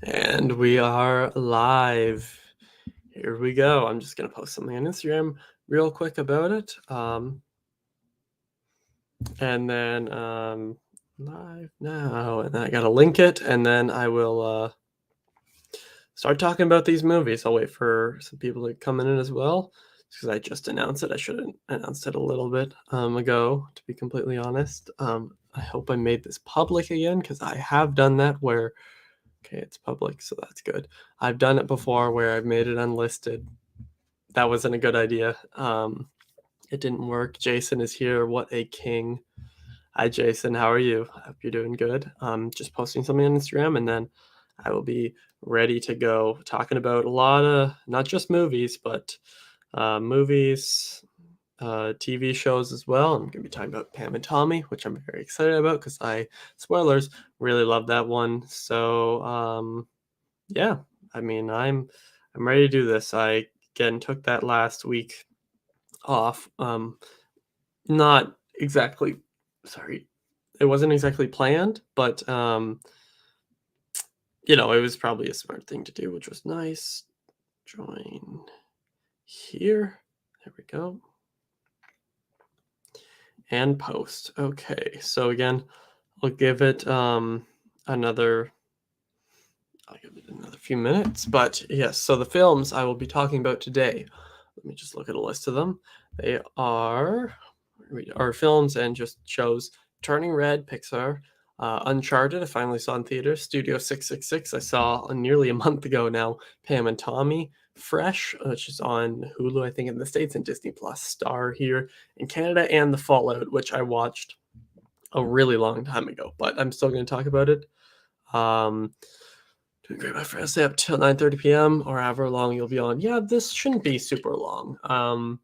And we are live. Here we go. I'm just going to post something on Instagram real quick about it. And then live now. And then I got to link it. And then I will start talking about these movies. I'll wait for some people to come in as well. Because I just announced it. I should have announced it a little bit ago, to be completely honest. I hope I made this public again, because I have done that where... Okay, it's public, so that's good. I've done it before where I've made it unlisted. That wasn't a good idea. It didn't work. Jason is here. What a king. Hi, Jason. How are you? I hope you're doing good. Just posting something on Instagram, and then I will be ready to go talking about a lot of, not just movies, but movies, TV shows as well. I'm going to be talking about Pam and Tommy, which I'm very excited about because spoilers, really love that one. So, yeah, I mean, I'm ready to do this. I again took that last week off. Not exactly, sorry, it wasn't exactly planned, but it was probably a smart thing to do, which was nice. Join here. There we go. And post. Okay, so again, I'll give it another few minutes. But yes, so the films I will be talking about today, let me just look at a list of them. They are films and just shows. Turning Red, Pixar. Uncharted, I finally saw in theaters. Studio 666, I saw nearly a month ago now. Pam and Tommy. Fresh, which is on Hulu, I think, in the States, and Disney Plus Star here in Canada. And The Fallout, which I watched a really long time ago, but I'm still going to talk about it. Doing great, my friend. Stay up till 9:30 p.m. or however long you'll be on. Yeah, this shouldn't be super long.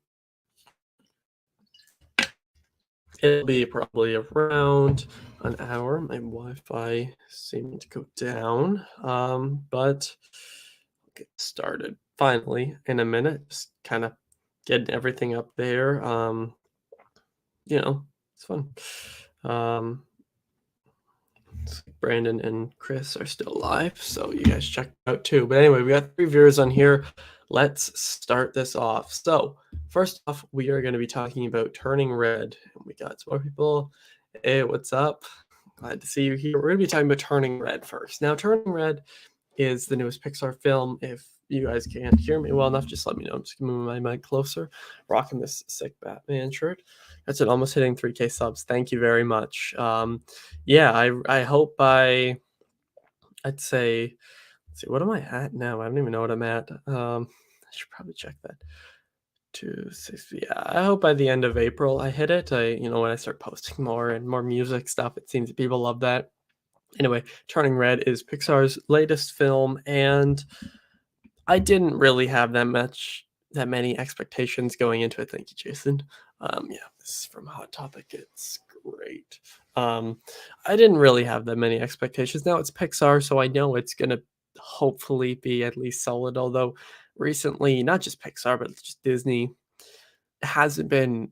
It'll be probably around an hour. My Wi-Fi seemed to go down, but I'll get started finally in a minute. Just kind of getting everything up there. It's fun. Brandon and Chris are still alive, so you guys check it out too. But anyway, we got 3 viewers on here. Let's start this off. So first off, we are going to be talking about Turning Red. And we got some more people. Hey, what's up? Glad to see you here. We're going to be talking about Turning Red first. Now, Turning Red is the newest Pixar film. If you guys can't hear me well enough, just let me know. I'm just going to move my mic closer. Rocking this sick Batman shirt. That's it, almost hitting 3K subs. Thank you very much. Yeah, I hope I'd say, let's see, what am I at now? I don't even know what I'm at. I should probably check that. 260. Yeah, I hope by the end of April I hit it. When I start posting more and more music stuff, it seems that people love that. Anyway, Turning Red is Pixar's latest film, and I didn't really have that many expectations going into it. Thank you, Jason. Yeah, this is from Hot Topic. It's great. I didn't really have that many expectations. Now it's Pixar, so I know it's gonna hopefully be at least solid. Although recently, not just Pixar, but just Disney hasn't been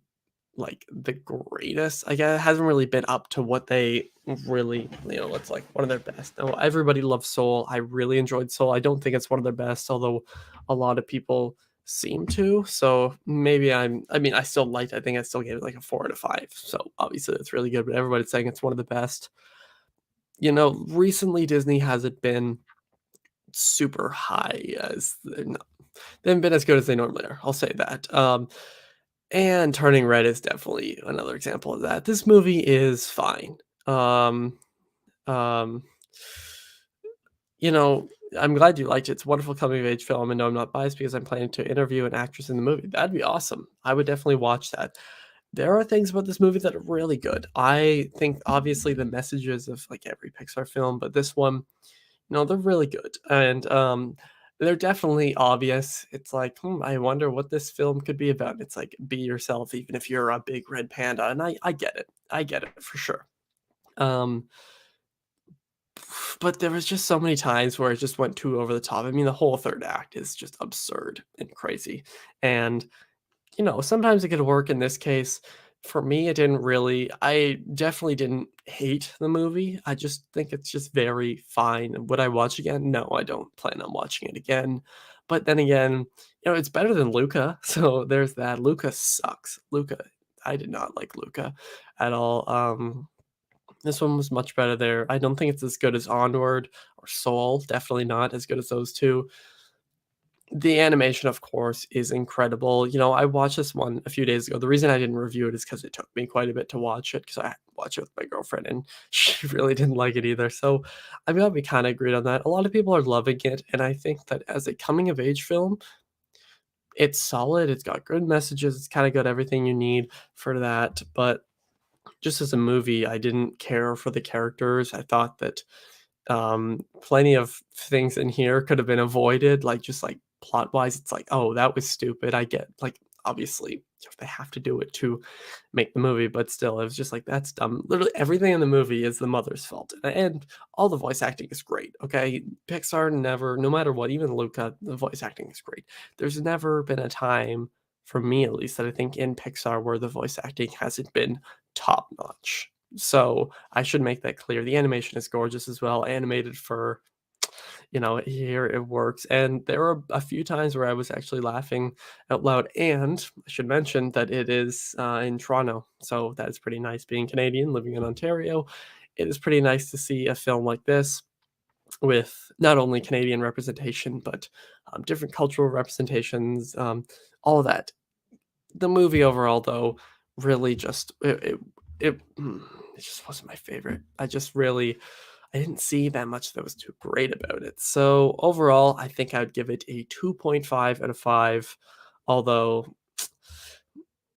like the greatest. I guess it hasn't really been up to what they really, it's like one of their best. Now, everybody loves Soul. I really enjoyed Soul. I don't think it's one of their best, although a lot of people seem to. So maybe I think I still gave it like a 4 out of 5. So obviously it's really good, but everybody's saying it's one of the best. Recently Disney hasn't been super high as they haven't been as good as they normally are. I'll say that. And Turning Red is definitely another example of that. This movie is fine. Um, um, I'm glad you liked it. It's a wonderful coming of age film, and no, I'm not biased because I'm planning to interview an actress in the movie. That'd be awesome. I would definitely watch that. There are things about this movie that are really good. I think obviously the messages of like every Pixar film, but this one, they're really good. And they're definitely obvious. It's like, I wonder what this film could be about. It's like, be yourself, even if you're a big red panda. And I get it. I get it for sure. But there was just so many times where it just went too over the top. I mean, the whole third act is just absurd and crazy. And, sometimes it could work in this case. For me, it didn't really I definitely didn't hate the movie, I just think it's just very fine. Would I watch again? No, I don't plan on watching it again, but then again, it's better than Luca, so there's that. Luca sucks. Luca I did not like Luca at all. This one was much better there. I don't think it's as good as Onward or Soul, definitely not as good as those 2. The animation, of course, is incredible. I watched this one a few days ago. The reason I didn't review it is because it took me quite a bit to watch it, because I had to watch it with my girlfriend, and she really didn't like it either. So I'm glad we kind of agreed on that. A lot of people are loving it, and I think that as a coming of age film, it's solid. It's got good messages. It's kind of got everything you need for that. But just as a movie, I didn't care for the characters. I thought that plenty of things in here could have been avoided, like, just, like, plot-wise, it's like, "Oh, that was stupid." I get, like, obviously, they have to do it to make the movie, but still, it was just like, "That's dumb." Literally everything in the movie is the mother's fault, and all the voice acting is great, okay? Pixar never, no matter what, even Luca, the voice acting is great. There's never been a time, for me at least, that I think in Pixar where the voice acting hasn't been top-notch. So, I should make that clear. The animation is gorgeous as well, animated for, here it works, and there were a few times where I was actually laughing out loud, and I should mention that it is, in Toronto, so that is pretty nice. Being Canadian, living in Ontario, it is pretty nice to see a film like this with not only Canadian representation, but, different cultural representations, all of that. The movie overall, though, really just it just wasn't my favorite. I didn't see that much that was too great about it. So, overall, I think I would give it a 2.5 out of 5, although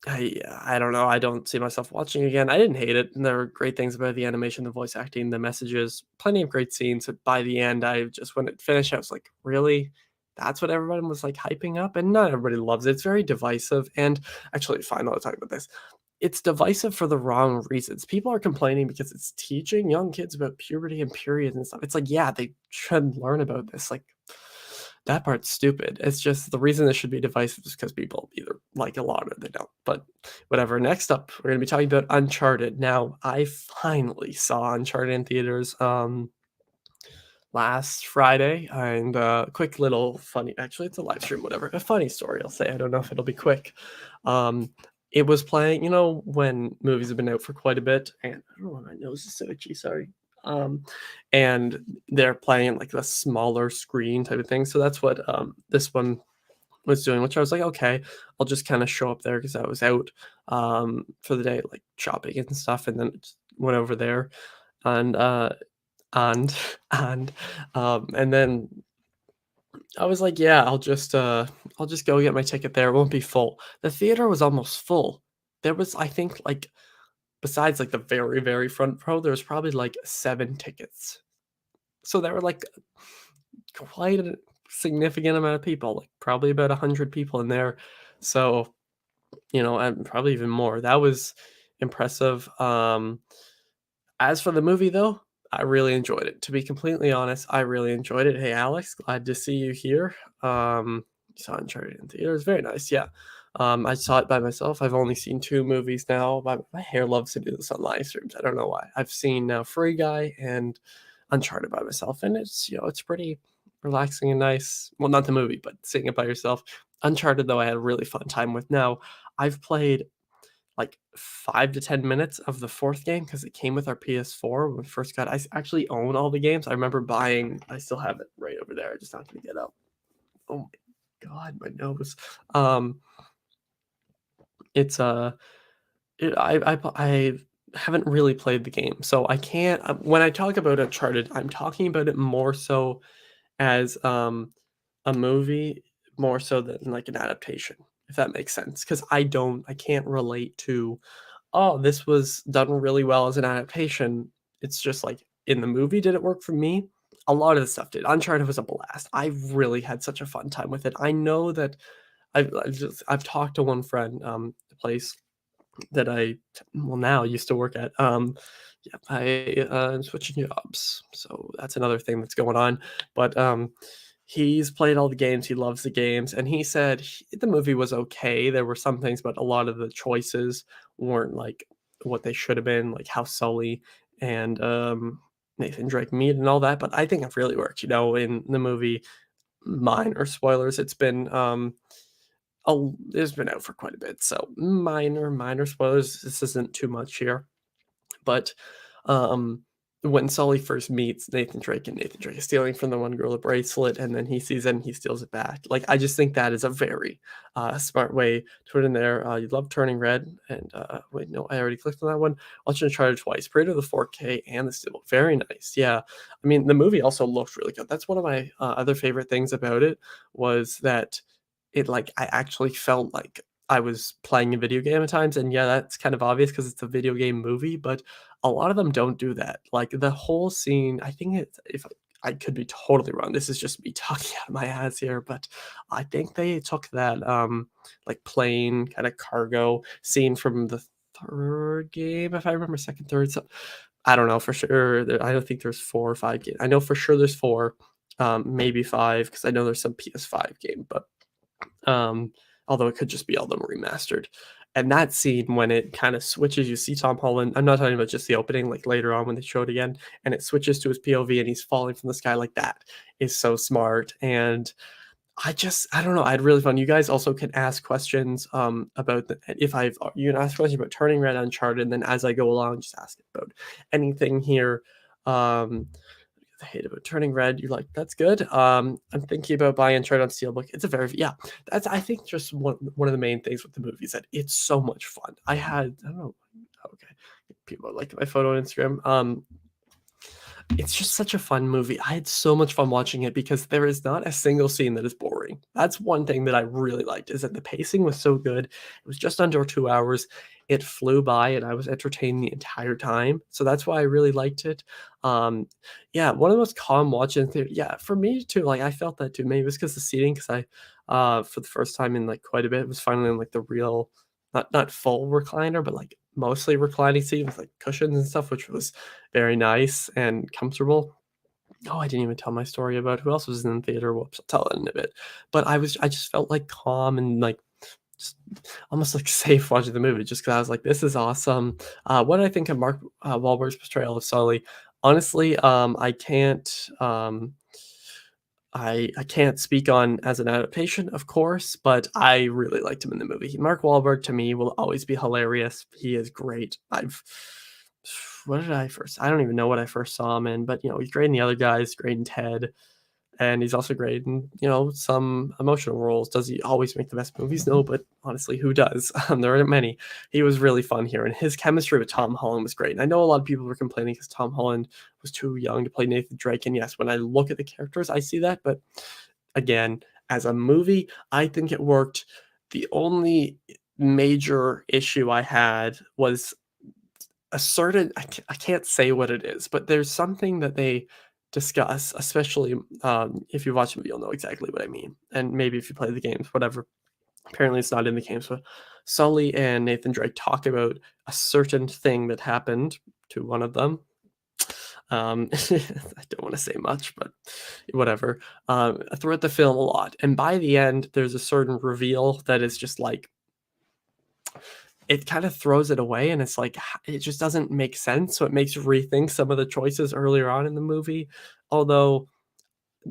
I don't know, I don't see myself watching again. I didn't hate it, and there were great things about the animation, the voice acting, the messages, plenty of great scenes. But by the end, I just when it finished, I was like, "Really? That's what everyone was, like, hyping up?" And not everybody loves it. It's very divisive, and actually, fine, I'll talk about this. It's divisive for the wrong reasons. People are complaining because it's teaching young kids about puberty and periods and stuff. It's like, yeah, they should learn about this. Like, that part's stupid. It's just the reason this should be divisive is because people either like a lot or they don't. But whatever. Next up, we're gonna be talking about Uncharted. Now, I finally saw Uncharted in theaters last Friday, and quick little funny, actually it's a live stream, whatever. A funny story, I'll say. I don't know if it'll be quick. Um it was playing, when movies have been out for quite a bit, and I don't know why my nose is so itchy, sorry. Um and they're playing like the smaller screen type of thing. So that's what this one was doing, which I was like, okay, I'll just kind of show up there because I was out for the day, like shopping and stuff, and then just went over there, and and and and then I was like, "Yeah, I'll just go get my ticket there, it won't be full." The theater was almost full. There was, I think, like, besides, like, the very, very front row, there was probably, like, 7 tickets. So there were, like, quite a significant amount of people, like, probably about 100 people in there. So, and probably even more. That was impressive. As for the movie, though, I really enjoyed it. To be completely honest, I really enjoyed it. Hey, Alex, glad to see you here. You saw Uncharted in theaters. Very nice. Yeah. I saw it by myself. I've only seen 2 movies now. My hair loves to do this on live streams. I don't know why. I've seen now Free Guy and Uncharted by myself, and it's pretty relaxing and nice. Well, not the movie, but seeing it by yourself. Uncharted, though, I had a really fun time with. Now, I've played like 5 to 10 minutes of the 4th game because it came with our PS4 when we first got actually own all the games. I remember buying I still have it right over there, I just not gonna get up. Oh my god, my nose. Um, it's, I haven't really played the game, so I can't when I talk about Uncharted, I'm talking about it more so as, a movie, more so than, like, an adaptation, if that makes sense. Because I can't relate to, "Oh, this was done really well as an adaptation." It's just like, in the movie, did it work for me? A lot of the stuff did. Uncharted was a blast. I really had such a fun time with it. I know that I've talked to one friend, the place that well, now used to work at, yeah, am switching jobs, so that's another thing that's going on, but, he's played all the games, he loves the games, and he said the movie was okay. There were some things, but a lot of the choices weren't like what they should have been, like how Sully and Nathan Drake meet and all that. But I think it really worked, in the movie. Minor spoilers. It's been it's been out for quite a bit, so minor spoilers. This isn't too much here. But, um, when Sully first meets Nathan Drake and Nathan Drake is stealing from the one girl a bracelet, and then he sees it and he steals it back. Like, I just think that is a very, smart way to put in there. You love Turning Red, and, wait, no, I already clicked on that one. Watched Uncharted twice, Parade of the 4K and the Steelbook. Very nice, yeah. I mean, the movie also looked really good. That's one of my, other favorite things about it was that I actually felt like I was playing a video game at times, and yeah, that's kind of obvious because it's a video game movie, but a lot of them don't do that. Like, the whole scene, I think it's if I could be totally wrong, this is just me talking out of my ass here, but I think they took that, like, plane kinda cargo scene from the 3rd game, if I remember, 2nd, 3rd, so I don't know for sure. I don't think there's 4 or 5 games. I know for sure there's 4, maybe 5, because I know there's some PS5 game, but um, although it could just be all them remastered. And that scene when it kind of switches, you see Tom Holland. I'm not talking about just the opening, like later on when they show it again, and it switches to his POV and he's falling from the sky like that is so smart. And I don't know, I had really fun. You guys also can ask questions about if you can ask questions about Turning Red, Uncharted, and then as I go along, just ask about anything here. Um, I hate about Turning Red. You're like, "That's good." I'm thinking about buying Uncharted on Steelbook. It's a very yeah, that's I think just one of the main things with the movie is that it's so much fun. I don't know, okay, people like my photo on Instagram. It's just such a fun movie. I had so much fun watching it because there is not a single scene that is boring. That's one thing that I really liked is that the pacing was so good. It was just under 2 hours. It flew by and I was entertained the entire time. So that's why I really liked it. Yeah, one of the most calm watching theater. Yeah, for me too. Like I felt that too. Maybe it was because the seating, because I for the first time in like quite a bit, was finally in like the real not full recliner, but like mostly reclining seat with like cushions and stuff, which was very nice and comfortable. Oh, I didn't even tell my story about who else was in the theater. Whoops, I'll tell it in a bit. But I just felt like calm and like just almost like safe watching the movie just because I was like, this is awesome. What did I think of Mark Wahlberg's portrayal of Sully? Honestly, I can't speak on as an adaptation, of course, but I really liked him in the movie. Mark Wahlberg to me will always be hilarious. He is great. What did I first? I don't even know what I first saw him in, but he's great in The Other Guys, great in Ted, and he's also great in some emotional roles. Does he always make the best movies? No, but honestly, who does? There aren't many. He was really fun here, and his chemistry with Tom Holland was great. And I know a lot of people were complaining because Tom Holland was too young to play Nathan Drake. And yes, when I look at the characters, I see that. But again, as a movie, I think it worked. The only major issue I had was a certain I can't say what it is, but there's something that they discuss, especially, if you watch the movie, you'll know exactly what I mean, and maybe if you play the games, whatever. Apparently, it's not in the games, but Sully and Nathan Drake talk about a certain thing that happened to one of them. I don't wanna say much, but whatever, throughout the film a lot, and by the end, there's a certain reveal that is just like it kind of throws it away and it's like it just doesn't make sense, so it makes you rethink some of the choices earlier on in the movie. Although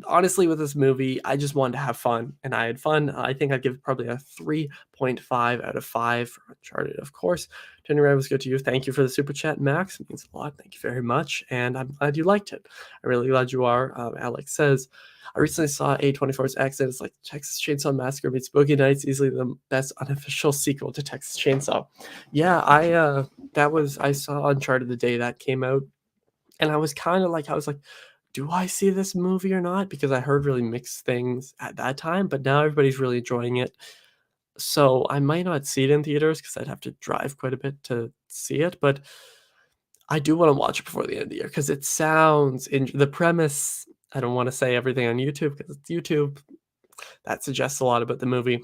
honestly, with this movie, I just wanted to have fun, and I had fun. I think I'd give probably a 3.5 out of 5 for Uncharted, of course. Turning Red was good to you. Thank you for the super chat, Max. It means a lot. Thank you very much, and I'm glad you liked it. I'm really glad you are. Alex says, I recently saw A24's Exit. It's like Texas Chainsaw Massacre meets Boogie Nights, easily the best unofficial sequel to Texas Chainsaw. Yeah, I saw Uncharted the day that came out, and I was like, do I see this movie or not? Because I heard really mixed things at that time, but now everybody's really enjoying it. So I might not see it in theaters because I'd have to drive quite a bit to see it, but I do want to watch it before the end of the year because it sounds in the premise. I don't want to say everything on YouTube because it's YouTube. That suggests a lot about the movie.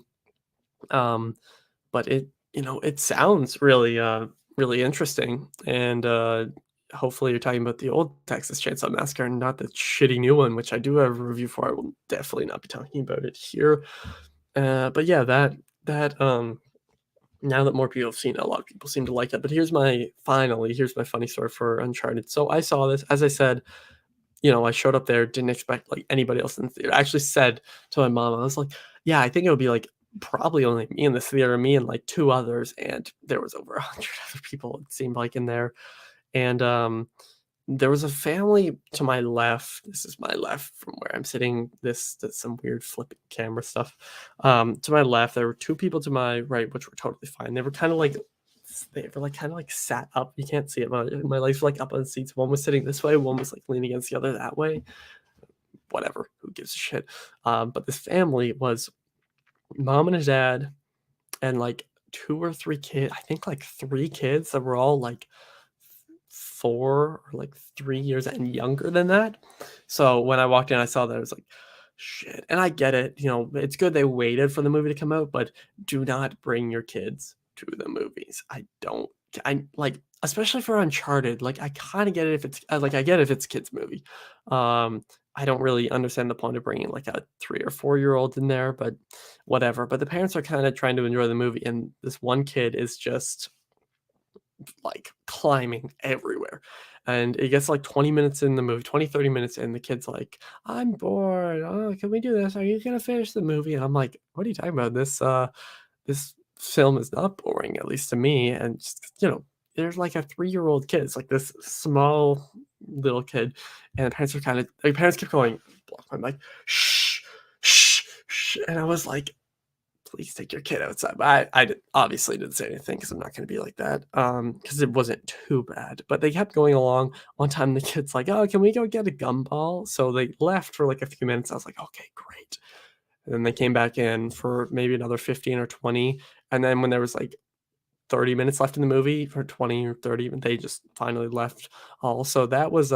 Um, but it sounds really really interesting, and hopefully you're talking about the old Texas Chainsaw Massacre and not the shitty new one, which I do have a review for. I will definitely not be talking about it here. But yeah, that now that more people have seen it, a lot of people seem to like it. But here's my funny story for Uncharted. So I saw this, as I said, I showed up there, didn't expect like anybody else in the theater. I actually said to my mom, I was like, yeah, I think it would be like probably only me in the theater, me and like two others, and there was over 100 other people, it seemed like, in there. And there was a family to my left. This is my left from where I'm sitting. That's some weird flipping camera stuff. To my left, there were two people to my right, which were totally fine. They were like kind of like sat up. You can't see it. My legs were like up on the seats. One was sitting this way, one was like leaning against the other that way. Whatever. Who gives a shit? But this family was mom and a dad and like two or three kids. I think like three kids that were all like 4 or like 3 years and younger than that. So when I walked in, I saw that, I was like, "Shit," and I get it, it's good they waited for the movie to come out, but do not bring your kids to the movies. I like, especially for Uncharted, like, I kinda get it if it's like, I get it if it's a kids movie. I don't really understand the point of bringing, like, a 3 or 4-year-old in there, but whatever. But the parents are kinda trying to enjoy the movie, and this one kid is just like climbing everywhere. And it gets like 20 minutes in the movie, 20, 30 minutes in, the kid's like, I'm bored. Oh, can we do this? Are you gonna finish the movie? And I'm like, what are you talking about? This film is not boring, at least to me. And just, there's like a 3-year-old kid. It's like this small little kid. And the parents kept going, I'm like, shh, shh, shh. And I was like, please take your kid outside. But obviously didn't say anything because I'm not going to be like that. Because it wasn't too bad. But they kept going along. One time the kid's like, "Oh, can we go get a gumball?" So they left for like a few minutes. I was like, "Okay, great." And then they came back in for maybe another 15 or 20. And then when there was like 30 minutes left in the movie, for 20 or 30, they just finally left. Also, that was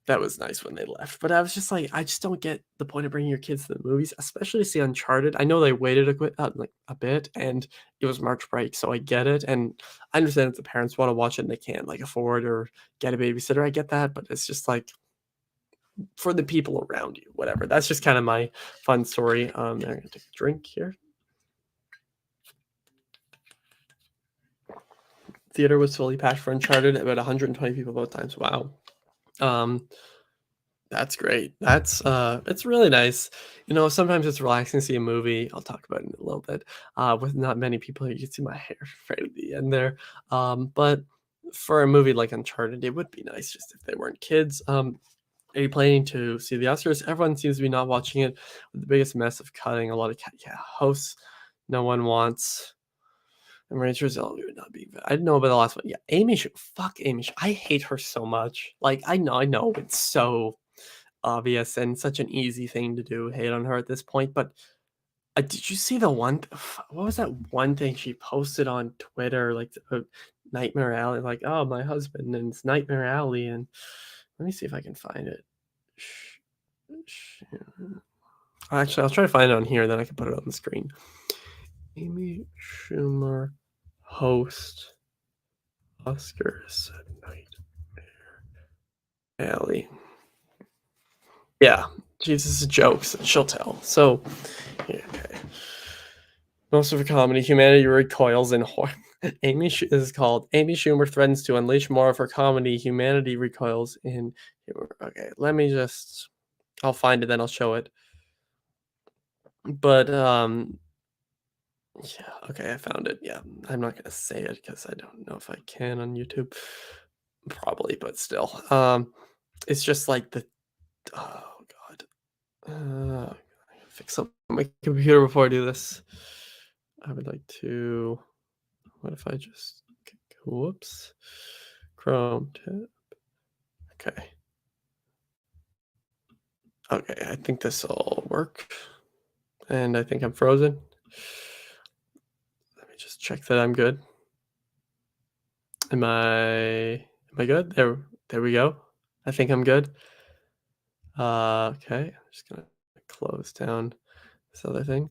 that was nice when they left, but I was just like, I just don't get the point of bringing your kids to the movies, especially to see Uncharted. I know they waited like a bit, and it was March break, so I get it, and I understand if the parents wanna watch it and they can't, like, afford or get a babysitter, I get that, but it's just like, for the people around you, whatever. That's just kinda my fun story. I'm gonna take a drink here. Theater was fully packed for Uncharted, about 120 people both times, wow. Um That's great. It's really nice. Sometimes it's relaxing to see a movie. I'll talk about it in a little bit. With not many people, you can see my hair right at the end there. But for a movie like Uncharted, it would be nice just if they weren't kids. Are you planning to see the Oscars? Everyone seems to be not watching it, with the biggest mess of cutting a lot of hosts. No one wants. And Rachel's would not be. I didn't know about the last one. Yeah, Amy should fuck Amy. I hate her so much. Like, I know it's so obvious and such an easy thing to do, hate on her at this point. But did you see the what was that one thing she posted on Twitter, like Nightmare Alley, like, oh, my husband and it's Nightmare Alley, and let me see if I can find it. Actually, I'll try to find it on here, then I can put it on the screen. Amy Schumer host Oscars Nightmare Alley. Yeah, Jesus jokes, she'll tell. So, yeah, okay. Most of her comedy, humanity recoils in horror. Is called Amy Schumer threatens to unleash more of her comedy. Humanity recoils in humor. Okay, I'll find it, then I'll show it. But yeah, okay, I found it. Yeah, I'm not gonna say it because I don't know if I can on YouTube. Probably, but still. It's just like oh god. Fix up my computer before I do this. I would like to. What if I just. Whoops. Chrome tab. Okay. Okay, I think this will work. And I think I'm frozen. Let me just check that I'm good. Am I good? There we go. I think I'm good. Okay. I'm just gonna close down this other thing.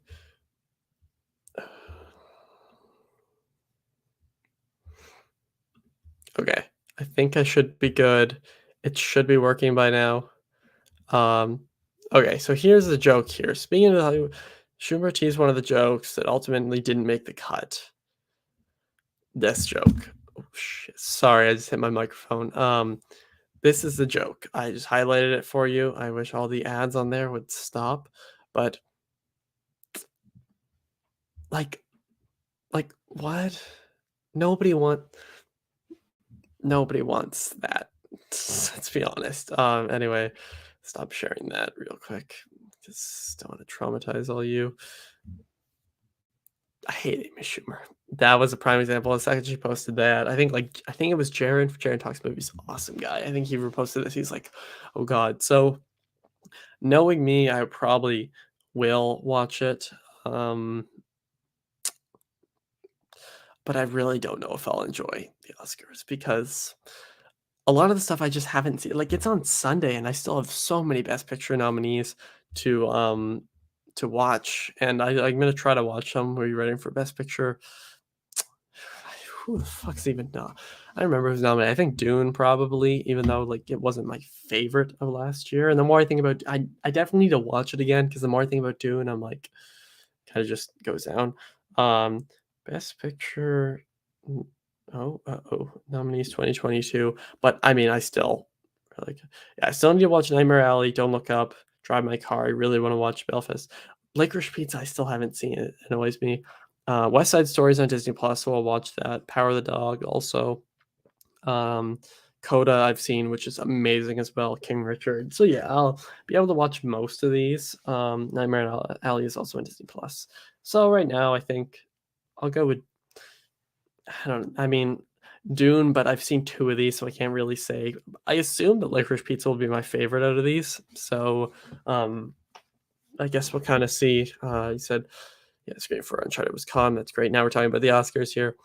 Okay, I think I should be good. It should be working by now. Um, okay, so here's the joke here. Speaking of Hollywood, Schumer teased one of the jokes that ultimately didn't make the cut. This joke. Oh shit. Sorry, I just hit my microphone. This is the joke. I just highlighted it for you. I wish all the ads on there would stop, but like what? Nobody want nobody wants that. Let's be honest. Anyway, stop sharing that real quick. Just don't want to traumatize all you. I hate Amy Schumer. That was a prime example. The second she posted that, I think it was Jared. Jared Talks Movies, awesome guy. I think he reposted this. He's like, "Oh God." So knowing me, I probably will watch it. Um, but I really don't know if I'll enjoy the Oscars because a lot of the stuff I just haven't seen. Like it's on Sunday, and I still have so many Best Picture nominees to watch, and I'm gonna try to watch them. Are you ready for Best Picture? Who the fuck's even not? I remember who's nominated. I think Dune probably, even though like it wasn't my favorite of last year. And the more I think about, I definitely need to watch it again because the more I think about Dune, I'm like, kind of just goes down. Um, Best Picture. Nominees 2022. But I mean, I still like, yeah, I still need to watch Nightmare Alley. Don't Look Up. Drive My Car. I really want to watch Belfast. Licorice Pizza. I still haven't seen it. It annoys me. West Side Stories on Disney Plus, so I'll watch that. Power of the Dog also. Um, Coda I've seen, which is amazing as well. King Richard. So yeah, I'll be able to watch most of these. Nightmare Alley is also on Disney Plus. So right now, I think I'll go with I mean Dune, but I've seen two of these, so I can't really say. I assume that Licorice Pizza will be my favorite out of these. So um, I guess we'll kind of see. You said yeah, screening for Uncharted was calm. That's great. Now we're talking about the Oscars here.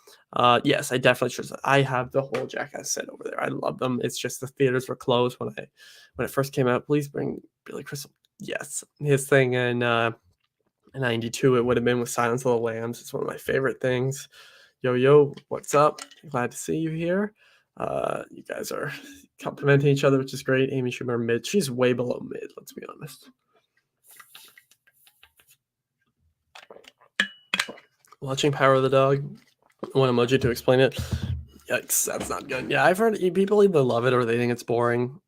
Yes, I definitely should. I have the whole Jackass set over there. I love them. It's just the theaters were closed when it first came out. Please bring Billy Crystal. Yes, his thing in '92 it would have been with Silence of the Lambs. It's one of my favorite things. Yo yo, what's up? Glad to see you here. You guys are complimenting each other, which is great. Amy Schumer mid. She's way below mid. Let's be honest. Watching Power of the Dog. One emoji to explain it. Yikes, that's not good. Yeah, I've heard people either love it or they think it's boring.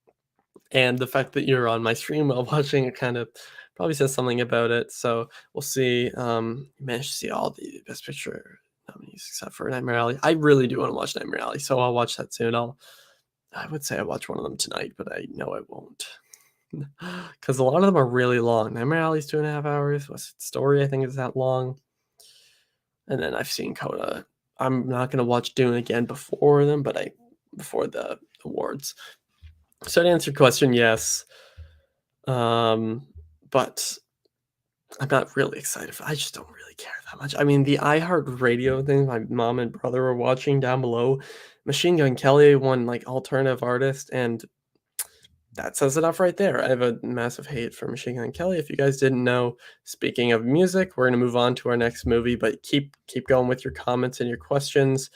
And the fact that you're on my stream while watching it kind of probably says something about it. So we'll see. You managed to see all the Best Picture nominees except for Nightmare Alley. I really do want to watch Nightmare Alley, so I'll watch that soon. I would say I watch one of them tonight, but I know I won't. Because a lot of them are really long. Nightmare Alley's 2.5 hours. What's the story? I think is that long. And then I've seen Coda. I'm not gonna watch Dune again before them, but before the awards. So to answer your question, yes. But I'm not really excited I just don't really care that much. I mean, the iHeartRadio thing my mom and brother were watching down below, Machine Gun Kelly won like alternative artist, and that says enough right there. I have a massive hate for Machine Gun Kelly. If you guys didn't know, speaking of music, we're gonna move on to our next movie, but keep going with your comments and your questions.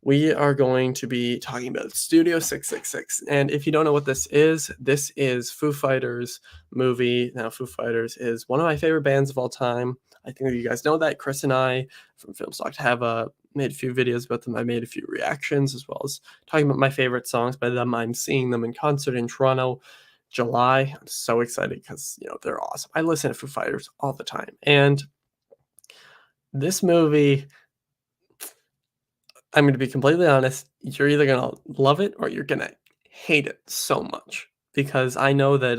We are going to be talking about Studio 666. And if you don't know what this is Foo Fighters Movie. Now, Foo Fighters is one of my favorite bands of all time. I think you guys know that. Chris and I from Filmstock have made a few videos about them. I made a few reactions as well as talking about my favorite songs by them. I'm seeing them in concert in Toronto, July. I'm so excited because they're awesome. I listen to Foo Fighters all the time. And this movie, I'm going to be completely honest, you're either going to love it or you're going to hate it so much because I know that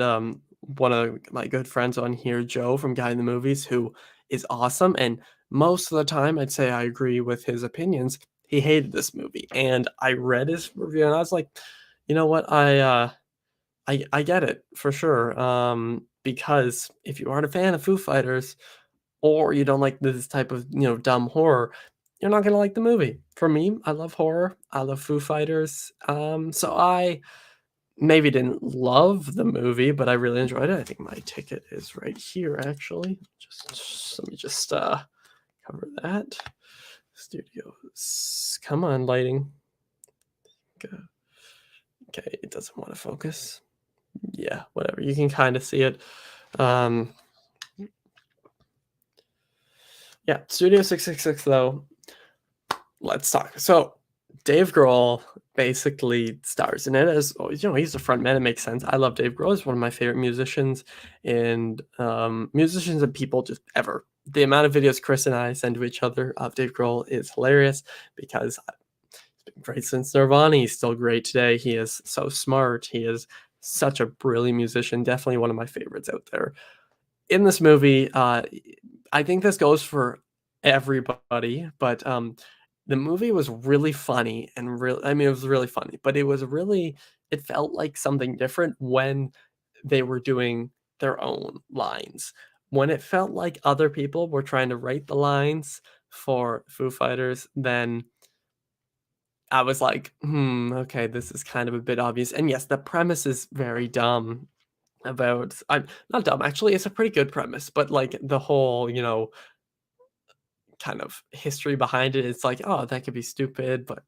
one of my good friends on here, Joe from Guy in the Movies, who is awesome, and most of the time I'd say I agree with his opinions. He hated this movie, and I read his review, and I was like, you know what, I get it for sure. Because if you aren't a fan of Foo Fighters, or you don't like this type of dumb horror, you're not gonna like the movie. For me, I love horror. I love Foo Fighters. So I maybe didn't love the movie, but I really enjoyed it. I think my ticket is right here, actually. Just let me just cover that. Studios, come on, lighting. Okay, it doesn't want to focus. Yeah, whatever. You can kind of see it. Um, yeah, Studio 666 though. Let's talk. So, Dave Grohl basically stars in it as he's the front man. It makes sense. I love Dave Grohl. He's one of my favorite musicians and musicians and people just ever. The amount of videos Chris and I send to each other of Dave Grohl is hilarious because he's been great since Nirvana. He's still great today. He is so smart. He is such a brilliant musician. Definitely one of my favorites out there. In this movie, I think this goes for everybody, but the movie was really funny and I mean, it was really funny, but it felt like something different when they were doing their own lines. When it felt like other people were trying to write the lines for Foo Fighters, then I was like, okay, this is kind of a bit obvious. And yes, the premise is very dumb about I'm not dumb, actually, it's a pretty good premise, but, like, the whole, kind of history behind it, it's like, "Oh, that could be stupid," but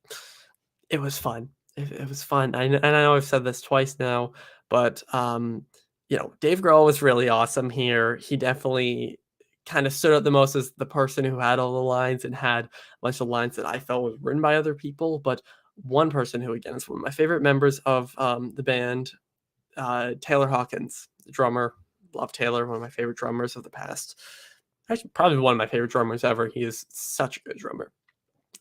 it was fun. It was fun. And I know I've said this twice now, but, Dave Grohl was really awesome here. He definitely kinda stood out the most as the person who had all the lines and had a bunch of lines that I felt was written by other people, but one person who, again, is one of my favorite members of, the band, Taylor Hawkins, the drummer. Love Taylor, one of my favorite drummers of the past. Actually, probably one of my favorite drummers ever. He is such a good drummer.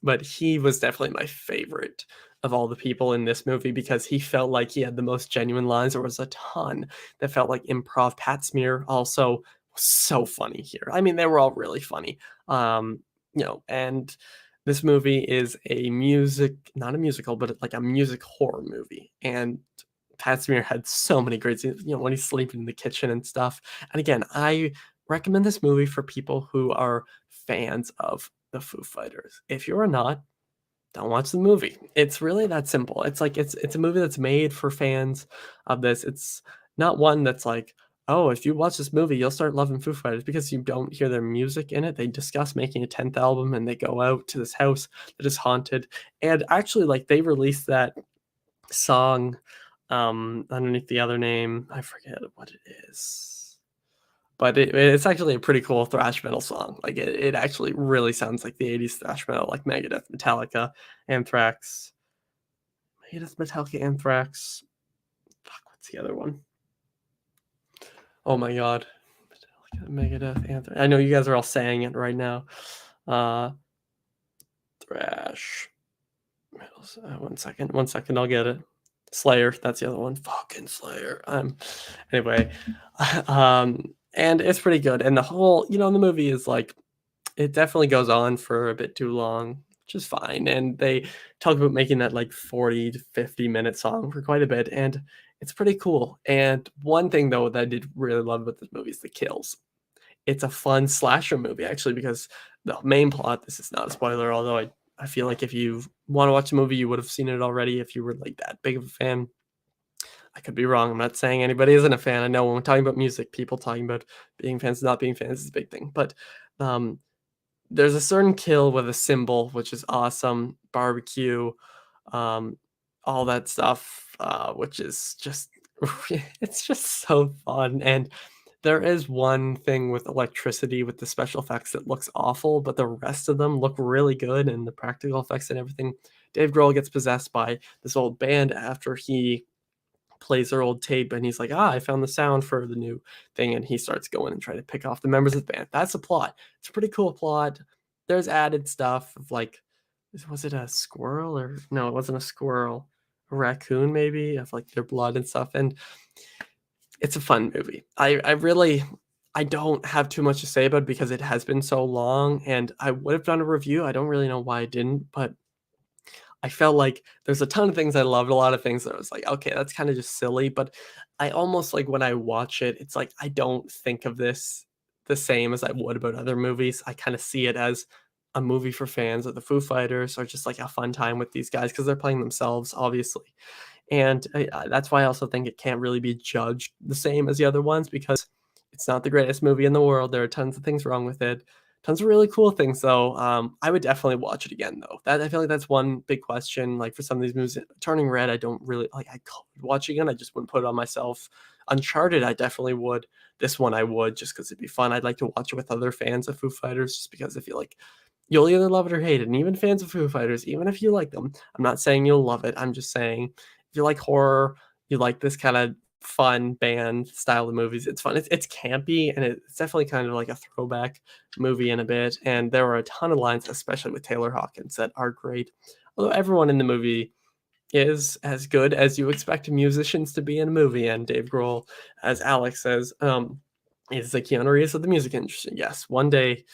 But he was definitely my favorite of all the people in this movie because he felt like he had the most genuine lines. There was a ton that felt like improv. Pat Smear also was so funny here. I mean, they were all really funny. And this movie is not a musical, but like a music horror movie. And Pat Smear had so many great scenes, when he's sleeping in the kitchen and stuff. And again, I recommend this movie for people who are fans of the Foo Fighters. If you're not, don't watch the movie. It's really that simple. It's like it's a movie that's made for fans of this. It's not one that's like, oh, if you watch this movie, you'll start loving Foo Fighters because you don't hear their music in it. They discuss making a 10th album and they go out to this house that is haunted. And actually, like they released that song underneath the other name. I forget what it is. But it's actually a pretty cool thrash metal song. Like it actually really sounds like the 80s thrash metal, like Megadeth, Metallica, Anthrax. Anthrax. Fuck, what's the other one? Oh my god. Megadeth, Anthrax. I know you guys are all saying it right now. Thrash. One second, I'll get it. Slayer, that's the other one. Fucking Slayer. Anyway, and it's pretty good. And the whole, the movie is like, it definitely goes on for a bit too long, which is fine. And they talk about making that like 40 to 50-minute song for quite a bit, and it's pretty cool. And one thing though that I did really love about this movie is the kills. It's a fun slasher movie actually because the main plot. This is not a spoiler, although I feel like if you want to watch the movie, you would have seen it already if you were like that big of a fan. I could be wrong. I'm not saying anybody isn't a fan. I know when we're talking about music, people talking about being fans, not being fans is a big thing. But there's a certain kill with a symbol, which is awesome. Barbecue, all that stuff, which is just it's just so fun. And there is one thing with electricity with the special effects that looks awful, but the rest of them look really good, and the practical effects and everything. Dave Grohl gets possessed by this old band after he plays their old tape, and he's like, I found the sound for the new thing, and he starts going and trying to pick off the members of the band. That's the plot. It's a pretty cool plot. There's added stuff of like, was it a squirrel or no, it wasn't a squirrel, a raccoon maybe, of like their blood and stuff. And it's a fun movie. I don't have too much to say about it because it has been so long, and I would have done a review. I don't really know why I didn't, but I felt like there's a ton of things I loved, a lot of things that I was like, okay, that's kind of just silly. But I almost like when I watch it, it's like I don't think of this the same as I would about other movies. I kind of see it as a movie for fans of the Foo Fighters or just like a fun time with these guys because they're playing themselves, obviously. And that's why I also think it can't really be judged the same as the other ones because it's not the greatest movie in the world. There are tons of things wrong with it. tons of really cool things though. I would definitely watch it again though. That I feel like that's one big question. Like for some of these movies, Turning Red, I don't really like. I could watch again. I just wouldn't put it on myself. Uncharted, I definitely would. This one, I would just because it'd be fun. I'd like to watch it with other fans of Foo Fighters, just because I feel like you'll either love it or hate it. And even fans of Foo Fighters, even if you like them, I'm not saying you'll love it. I'm just saying if you like horror, you like this kind of fun band style of movies. It's fun. It's campy and it's definitely kind of like a throwback movie in a bit. And there are a ton of lines, especially with Taylor Hawkins, that are great. Although everyone in the movie is as good as you expect musicians to be in a movie. And Dave Grohl, as Alex says, is the Keanu Reeves of the music industry. Yes, one day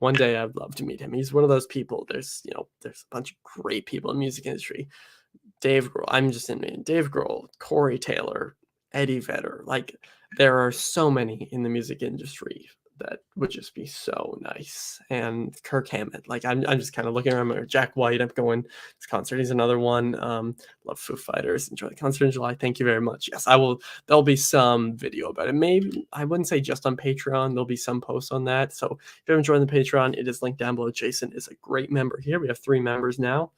I'd love to meet him. He's one of those people. There's there's a bunch of great people in the music industry. Dave Grohl. I'm just in Dave Grohl, Corey Taylor, Eddie Vedder. Like there are so many in the music industry that would just be so nice. And Kirk Hammett. Like I'm just kind of looking around. Jack White. I'm going. This concert. He's another one. Love Foo Fighters. Enjoy the concert in July. Thank you very much. Yes, I will. There'll be some video about it. Maybe I wouldn't say just on Patreon. There'll be some posts on that. So if you're enjoying the Patreon, it is linked down below. Jason is a great member here. We have 3 members now.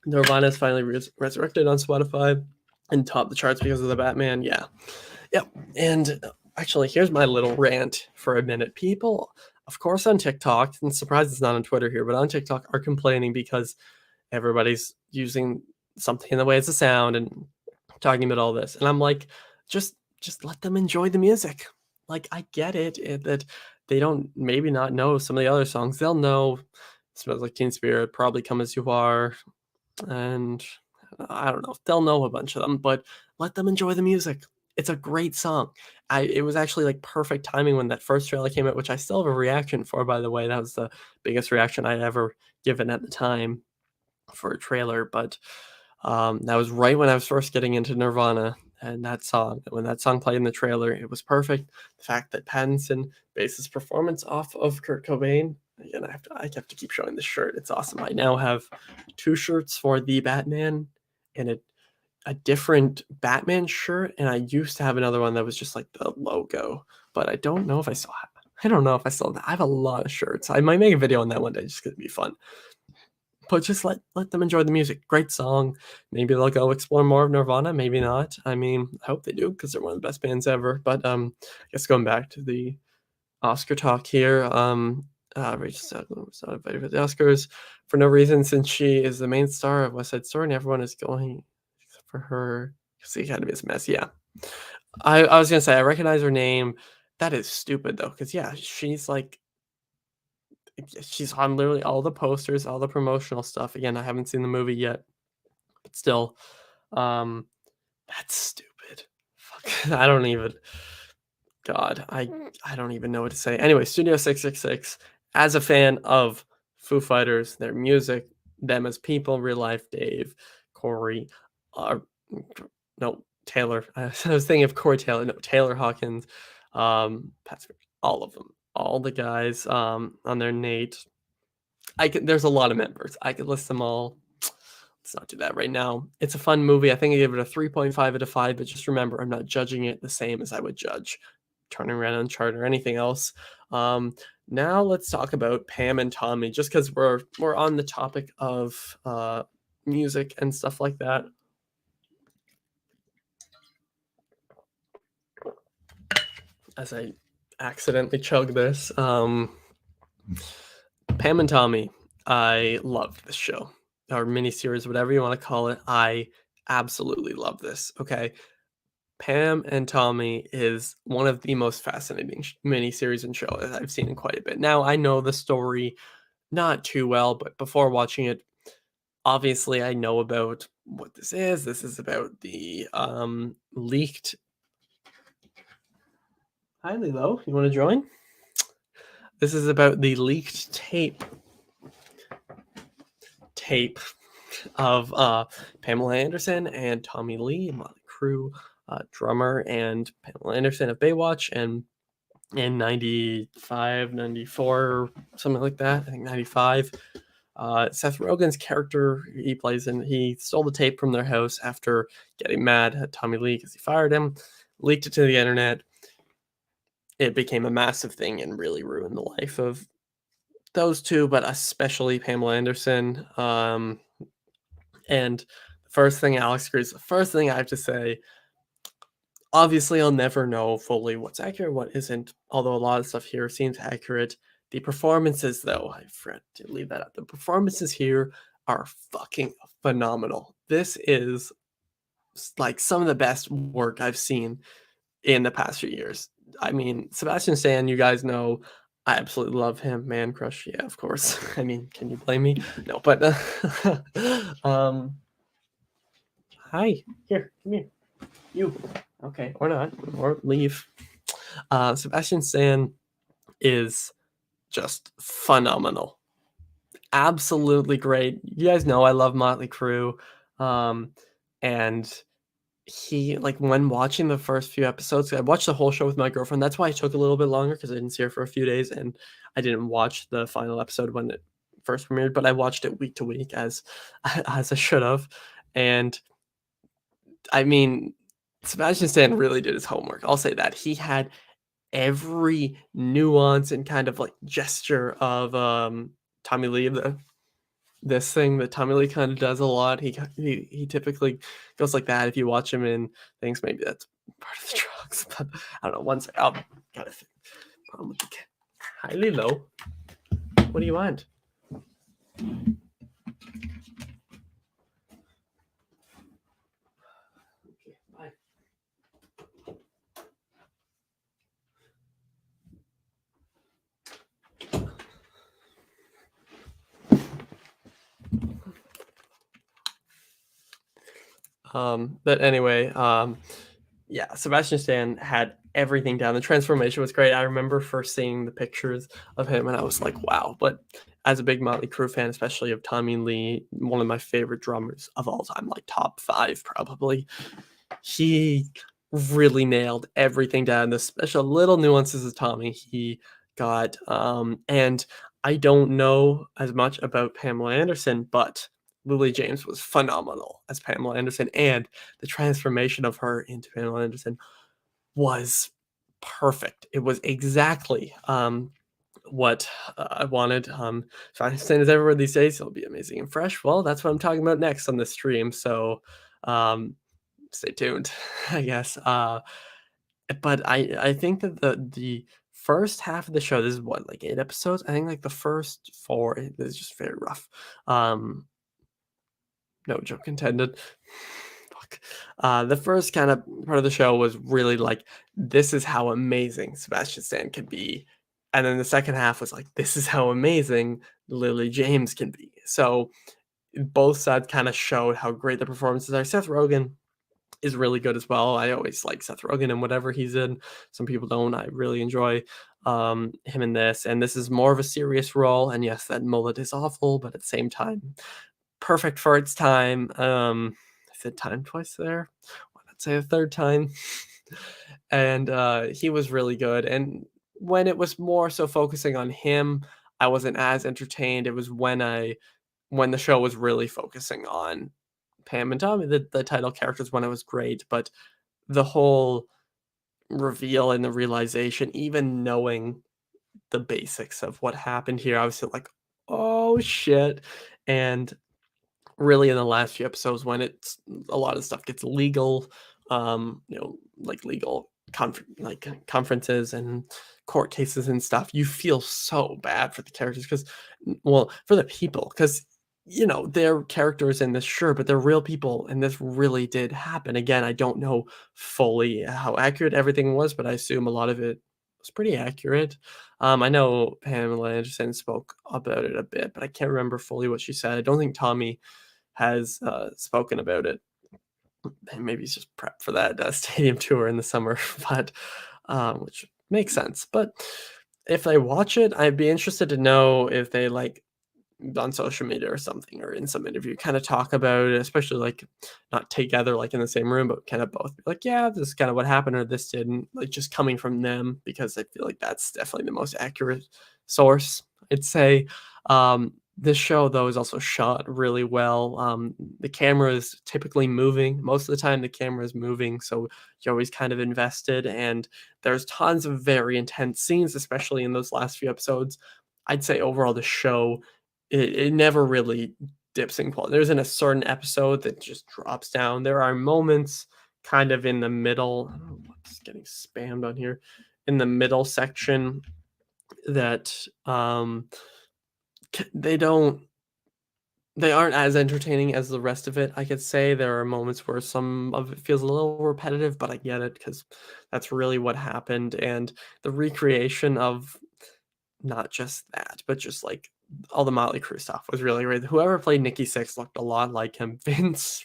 Nirvana is finally resurrected on Spotify and topped the charts because of the Batman. Yeah. Yep. And actually, here's my little rant for a minute. People, of course, on TikTok, and surprised it's not on Twitter here, but on TikTok are complaining because everybody's using something in the way it's a sound and talking about all this. And I'm like, just let them enjoy the music. Like, I get it that they don't maybe not know some of the other songs. They'll know Smells Like Teen Spirit, Probably Come As You Are, and I don't know if they'll know a bunch of them, but let them enjoy the music. It's a great song. It was actually like perfect timing when that first trailer came out, which I still have a reaction for, by the way. That was the biggest reaction I'd ever given at the time for a trailer. But that was right when I was first getting into Nirvana and that song. When that song played in the trailer, it was perfect. The fact that Pattinson based his performance off of Kurt Cobain. Again, I have to keep showing this shirt. It's awesome. I now have 2 shirts for the Batman and a different Batman shirt, and I used to have another one that was just like the logo, but I don't know if I still have. I don't know if I still have. I have a lot of shirts. I might make a video on that one day just 'cause it'd be fun. But just let them enjoy the music. Great song. Maybe they'll go explore more of Nirvana. Maybe not. I mean, I hope they do because they're one of the best bands ever. But I guess going back to the Oscar talk here. Rachel Zegler was not invited for the Oscars for no reason since she is the main star of West Side Story and everyone is going except for her because the Academy is a mess. Yeah. I was gonna say I recognize her name. That is stupid though, because yeah, she's on literally all the posters, all the promotional stuff. Again, I haven't seen the movie yet, but still, um, that's stupid. Fuck, I don't even. God, I don't even know what to say. Anyway, Studio 666. As a fan of Foo Fighters, their music, them as people, real life, Dave, Corey, uh, no, Taylor. I was thinking of Corey Taylor. No, Taylor Hawkins, Pat Smith, all of them, all the guys on there. Nate. There's a lot of members. I could list them all. Let's not do that right now. It's a fun movie. I think I give it a 3.5 out of 5, but just remember, I'm not judging it the same as I would judge Turning Red, Uncharted, or anything else. Now let's talk about Pam and Tommy, just because we're on the topic of music and stuff like that. As I accidentally chug this, Pam and Tommy, I loved this show or miniseries, whatever you want to call it. I absolutely love this. Okay. Pam and Tommy is one of the most fascinating miniseries and show that I've seen in quite a bit. Now, I know the story not too well, but before watching it, obviously I know about what this is. This is about the leaked. Hi, Lilo. You want to join? This is about the leaked tape of Pamela Anderson and Tommy Lee, Motley Crue, drummer, and Pamela Anderson of Baywatch, and in 95, 94, something like that. I think 95. Seth Rogen's character he stole the tape from their house after getting mad at Tommy Lee because he fired him, leaked it to the internet. it became a massive thing and really ruined the life of those 2, but especially Pamela Anderson. And the first thing I have to say, obviously, I'll never know fully what's accurate, what isn't, although a lot of stuff here seems accurate. The performances, though, I forgot to leave that up. The performances here are fucking phenomenal. This is like some of the best work I've seen in the past few years. I mean, Sebastian Stan, you guys know, I absolutely love him. Man crush, yeah, of course. I mean, can you blame me? No, but um, hi, here, come here, you. Okay, or not, or leave. Sebastian Stan is just phenomenal, absolutely great. You guys know I love Motley Crue, and he like when watching the first few episodes, I watched the whole show with my girlfriend. That's why it took a little bit longer because I didn't see her for a few days, and I didn't watch the final episode when it first premiered. But I watched it week to week as as I should have. And I mean, Sebastian Stan really did his homework. I'll say that he had every nuance and kind of like gesture of Tommy Lee, this thing that Tommy Lee kind of does a lot. He typically goes like that. If you watch him in things, maybe that's part of the drugs. But I don't know. One second, I'll gotta think. Problem with the cat. Hi, Lilo. What do you want? Okay, bye. But anyway, yeah, Sebastian Stan had everything down. The transformation was great. I remember first seeing the pictures of him and I was like, wow. But as a big Motley Crue fan, especially of Tommy Lee, one of my favorite drummers of all time, like top 5 probably, he really nailed everything down. The special little nuances of Tommy he got. And I don't know as much about Pamela Anderson, but Lily James was phenomenal as Pamela Anderson, and the transformation of her into Pamela Anderson was perfect. It was exactly what I wanted. If I stand is everywhere these days, it'll be amazing and fresh. Well, that's what I'm talking about next on the stream. So um, stay tuned, I guess. But I think that the first half of the show, this is what, like 8 episodes? I think like the first 4 is just very rough. No joke intended. Fuck. The first kind of part of the show was really like, this is how amazing Sebastian Stan can be. And then the second half was like, this is how amazing Lily James can be. So both sides kind of showed how great the performances are. Seth Rogen is really good as well. I always like Seth Rogen and whatever he's in. Some people don't. I really enjoy him in this. And this is more of a serious role. And yes, that mullet is awful, but at the same time, perfect for its time. I said time twice there. Why not say a third time? And he was really good. And when it was more so focusing on him, I wasn't as entertained. It was when the show was really focusing on Pam and Tommy, the title characters, when it was great. But the whole reveal and the realization, even knowing the basics of what happened here, I was still like, oh shit. And really in the last few episodes when it's a lot of stuff gets legal, like legal conferences and court cases and stuff, you feel so bad for the characters because, well, for the people, because they're characters in this, sure, but they're real people and this really did happen. Again, I don't know fully how accurate everything was, but I assume a lot of it was pretty accurate. I know Pamela Anderson spoke about it a bit, but I can't remember fully what she said. I don't think Tommy has spoken about it. Maybe he's just prepped for that stadium tour in the summer, but which makes sense. But if I watch it, I'd be interested to know if they like on social media or something or in some interview kind of talk about it, especially like not together like in the same room, but kind of both be like, yeah, this is kind of what happened or this didn't, like just coming from them, because I feel like that's definitely the most accurate source, I'd say. This show, though, is also shot really well. The camera is typically moving. Most of the time, the camera is moving, so you're always kind of invested. And there's tons of very intense scenes, especially in those last few episodes. I'd say overall, the show it never really dips in quality. There's in a certain episode that just drops down. There are moments kind of in the middle. I don't know what's getting spammed on here in the middle section that they don't they aren't as entertaining as the rest of it, I could say. There are moments where some of it feels a little repetitive, but I get it because that's really what happened, and the recreation of not just that, but just, like, all the Motley Crue stuff was really great. Whoever played Nikki Sixx looked a lot like him. Vince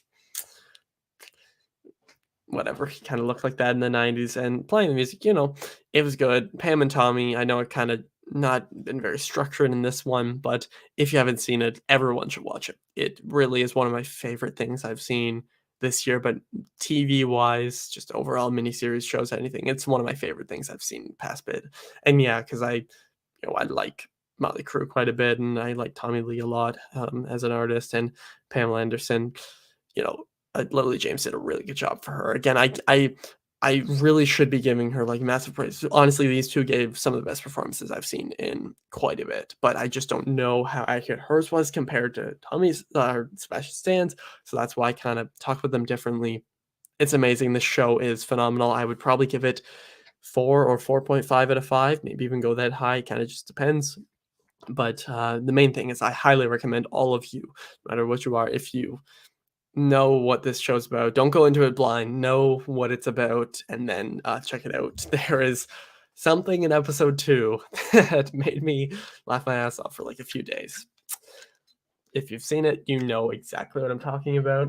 whatever, he kinda looked like that in the '90s, and playing the music, it was good. Pam and Tommy, I know it kinda not been very structured in this one, but if you haven't seen it, everyone should watch it. It really is one of my favorite things I've seen this year, but TV-wise, just overall miniseries, shows, anything, it's one of my favorite things I've seen past bit. And yeah, because I like Motley Crue quite a bit, and I like Tommy Lee a lot, as an artist, and Pamela Anderson, you know, Lily James did a really good job for her. Again, I really should be giving her, like, massive praise. Honestly, these 2 gave some of the best performances I've seen in quite a bit, but I just don't know how accurate hers was compared to Tommy's, Sebastian Stan's, so that's why I kind of talk about them differently. It's amazing. The show is phenomenal. I would probably give it 4 or 4.5 out of 5, maybe even go that high, kinda just depends. But, the main thing is I highly recommend all of you, no matter what you are, if you know what this show's about. Don't go into it blind. Know what it's about, and then check it out. There is something in episode 2 that made me laugh my ass off for like a few days. If you've seen it, you know exactly what I'm talking about.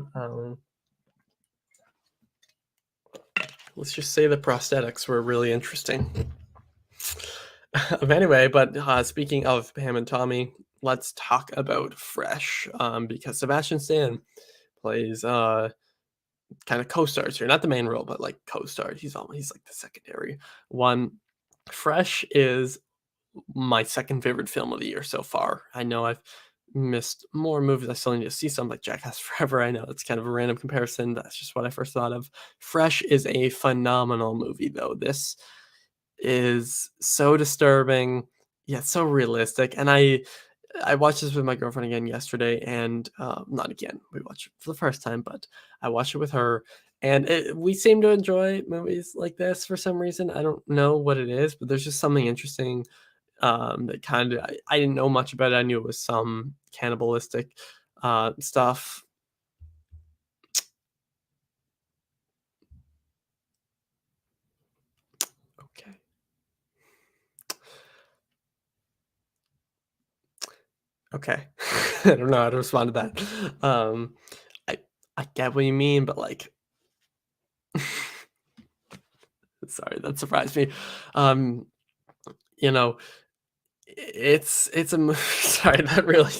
Let's just say the prosthetics were really interesting. Anyway, but speaking of Pam and Tommy, let's talk about Fresh, because Sebastian Stan plays kind of co-stars here, not the main role, but like co-stars. He's like the secondary one. Fresh is my second favorite film of the year so far. I know I've missed more movies. I still need to see some like Jackass Forever. I know it's kind of a random comparison. That's just what I first thought of. Fresh is a phenomenal movie, though. This is so disturbing, yet so realistic. And I watched this with my girlfriend again yesterday, and not again. We watched it for the first time, but I watched it with her, and we seem to enjoy movies like this for some reason. I don't know what it is, but there's just something interesting that kind of I didn't know much about it. I knew it was some cannibalistic stuff. Okay, okay. I don't know how to respond to that. I I get what you mean, but like, sorry, that surprised me. Um, you know, it's a mo sorry, that really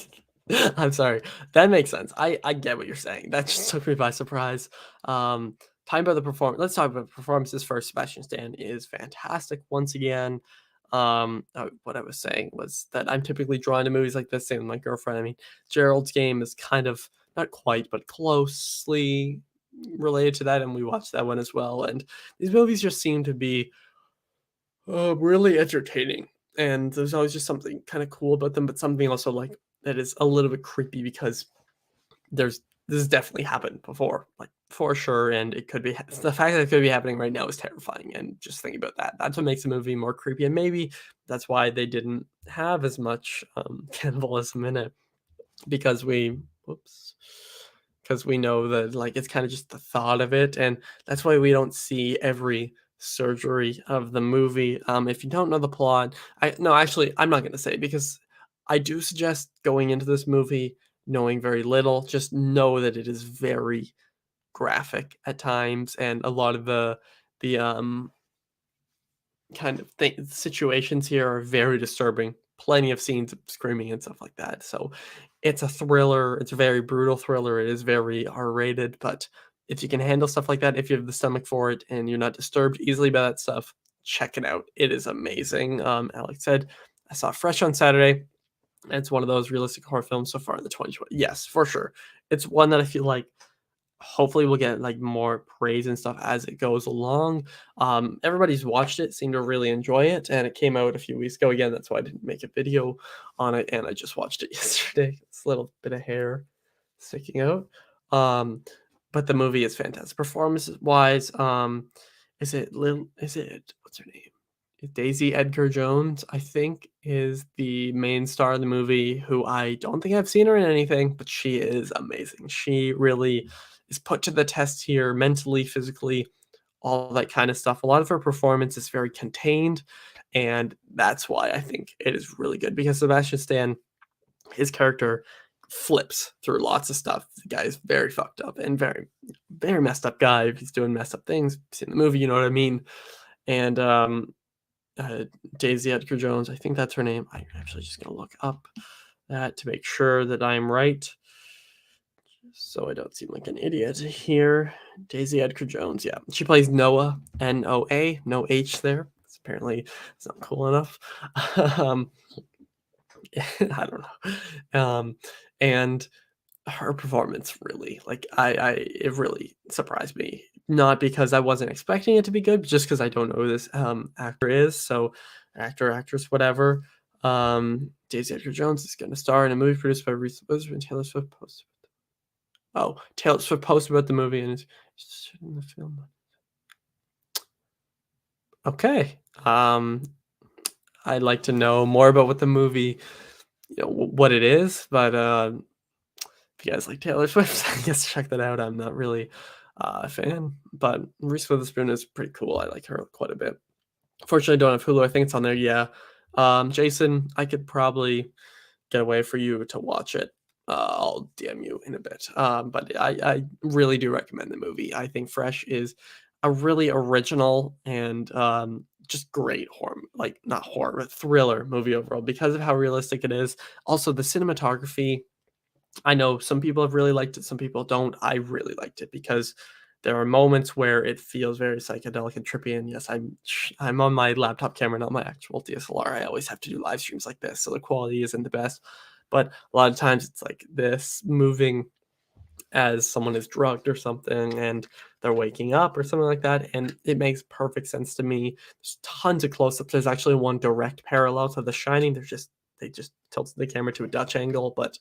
I'm sorry. That makes sense. I get what you're saying. That just took me by surprise. Um, talking about the perform let's talk about performances first. Sebastian Stan is fantastic once again. What I was saying was that I'm typically drawn to movies like this, same with my girlfriend. I mean, Gerald's Game is kind of not quite, but closely related to that, and we watched that one as well, and these movies just seem to be really entertaining, and there's always just something kinda cool about them, but something also, like, that is a little bit creepy because there's this has definitely happened before, like, for sure, and it could be the fact that it could be happening right now is terrifying, and just thinking about that, that's what makes the movie more creepy, and maybe that's why they didn't have as much, cannibalism in it because we whoops, because we know that, like, it's kinda just the thought of it, and that's why we don't see every surgery of the movie. If you don't know the plot, I no, actually, I'm not gonna say because I do suggest going into this movie knowing very little. Just know that it is very graphic at times, and a lot of the kind of situations here are very disturbing. Plenty of scenes of screaming and stuff like that. So it's a thriller. It's a very brutal thriller. It is very R-rated, but if you can handle stuff like that, if you have the stomach for it and you're not disturbed easily by that stuff, check it out. It is amazing. Alex said, I saw it Fresh on Saturday. It's one of those realistic horror films so far in the 2020. Yes, for sure. It's one that I feel like hopefully we'll get like more praise and stuff as it goes along. Everybody's watched it, seemed to really enjoy it, and it came out a few weeks ago. Again, that's why I didn't make a video on it, and I just watched it yesterday. It's a little bit of hair sticking out. Um, but the movie is fantastic. Performances wise, is it what's her name? Daisy Edgar Jones, I think, is the main star of the movie, who I don't think I've seen her in anything, but she is amazing. She really is put to the test here mentally, physically, all that kind of stuff. A lot of her performance is very contained, and that's why I think it is really good because Sebastian Stan, his character flips through lots of stuff. The guy is very fucked up and very, very messed up guy. If he's doing messed up things, seen the movie, you know what I mean? And uh, Daisy Edgar Jones, I think that's her name. I'm actually just gonna look up that to make sure that I'm right, so I don't seem like an idiot here. Daisy Edgar Jones, yeah, she plays Noah, Noa, no H there. Apparently, it's not cool enough. um, I don't know. And her performance really, like, it really surprised me. Not because I wasn't expecting it to be good, but just because I don't know who this actor is. So, actor, actress, whatever. Daisy Edgar Jones is going to star in a movie produced by Reese Witherspoon and Taylor Swift. Taylor Swift posted about the movie and is in the film. Okay. I'd like to know more about what the movie, what it is, but if you guys like Taylor Swift, I guess check that out. I'm not really a fan, but Reese Witherspoon is pretty cool. I like her quite a bit. Fortunately, I don't have Hulu. I think it's on there. Yeah. Jason, I could probably get a way for you to watch it. I'll DM you in a bit. But I really do recommend the movie. I think Fresh is a really original and just great horror, like not horror, but thriller movie overall because of how realistic it is. Also, the cinematography, I know some people have really liked it, some people don't. I really liked it because there are moments where it feels very psychedelic and trippy. And yes, I'm on my laptop camera, not my actual DSLR. I always have to do live streams like this, so the quality isn't the best. But a lot of times it's like this moving as someone is drugged or something and they're waking up or something like that, and it makes perfect sense to me. There's tons of close-ups. There's actually one direct parallel to The Shining. They just tilted the camera to a Dutch angle, but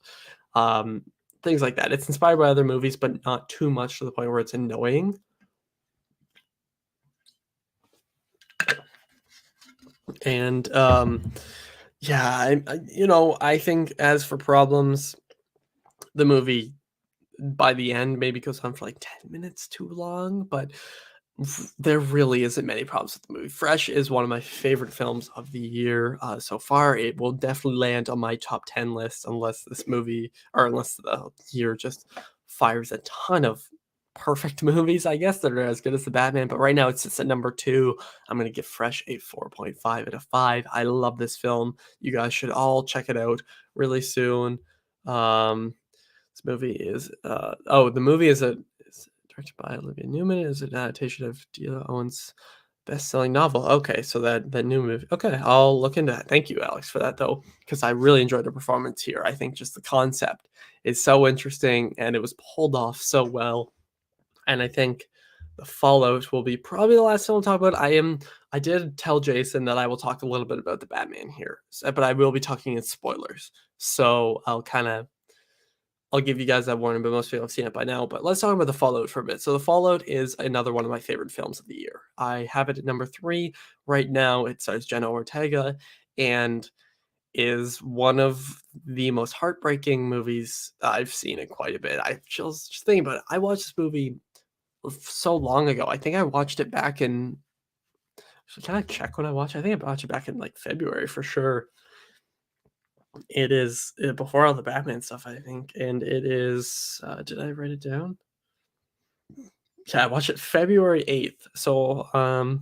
um, things like that. It's inspired by other movies, but not too much to the point where it's annoying. And yeah, I think as for problems, the movie by the end maybe goes on for like 10 minutes too long, but there really isn't many problems with the movie. Fresh is one of my favorite films of the year so far. It will definitely land on my top 10 list unless this movie, or unless the year just fires a ton of perfect movies, I guess, that are as good as the Batman. But right now it's just at number 2. I'm going to give Fresh a 4.5 out of 5. I love this film. You guys should all check it out really soon. This movie is the movie is directed by Olivia Newman. It is an adaptation of Delia Owens' best-selling novel. Okay, so that new movie. Okay, I'll look into that. Thank you, Alex, for that though, because I really enjoyed the performance here. I think just the concept is so interesting and it was pulled off so well. And I think the fallout will be probably the last thing we'll talk about. I did tell Jason that I will talk a little bit about the Batman here, but I will be talking in spoilers. So I'll give you guys that warning, but most people have seen it by now. But let's talk about The Fallout for a bit. So The Fallout is another one of my favorite films of the year. I have it at number 3 right now. It stars Jenna Ortega and is one of the most heartbreaking movies I've seen in quite a bit. I just thinking about it. I watched this movie so long ago. I think I watched it back in. Can I check when I watched it? I think I watched it back in like February for sure. It is before all the Batman stuff, I think, and it is. Did I write it down? Yeah, I watched it February 8th, so about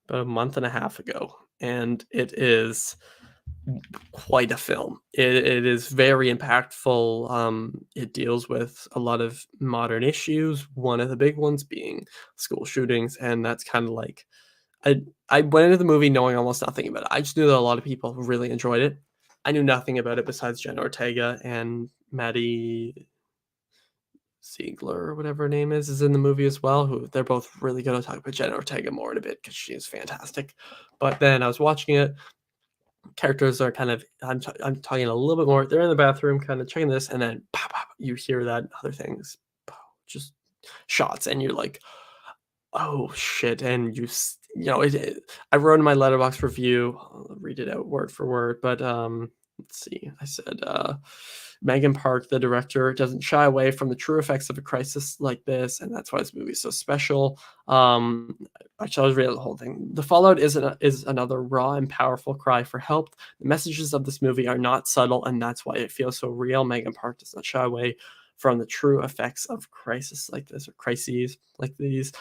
a month and a half ago, and it is quite a film. It is very impactful. It deals with a lot of modern issues. One of the big ones being school shootings, and that's kind of like I went into the movie knowing almost nothing about it. I just knew that a lot of people really enjoyed it. I knew nothing about it besides Jenna Ortega and Maddie Ziegler or whatever her name is in the movie as well, who they're both really good. I'll talk about Jenna Ortega more in a bit because she is fantastic. But then I was watching it, characters are kind of I'm talking a little bit more. They're in the bathroom, kind of checking this, and then pow, pow, you hear that other things, pow, just shots, and you're like, oh shit, and I wrote in my letterbox review. I'll read it out word for word, but let's see. I said Megan Park, the director, doesn't shy away from the true effects of a crisis like this, and that's why this movie is so special. Actually, I'll read the whole thing. The fallout is another raw and powerful cry for help. The messages of this movie are not subtle, and that's why it feels so real. Megan Park does not shy away from the true effects of crisis like this, or crises like these,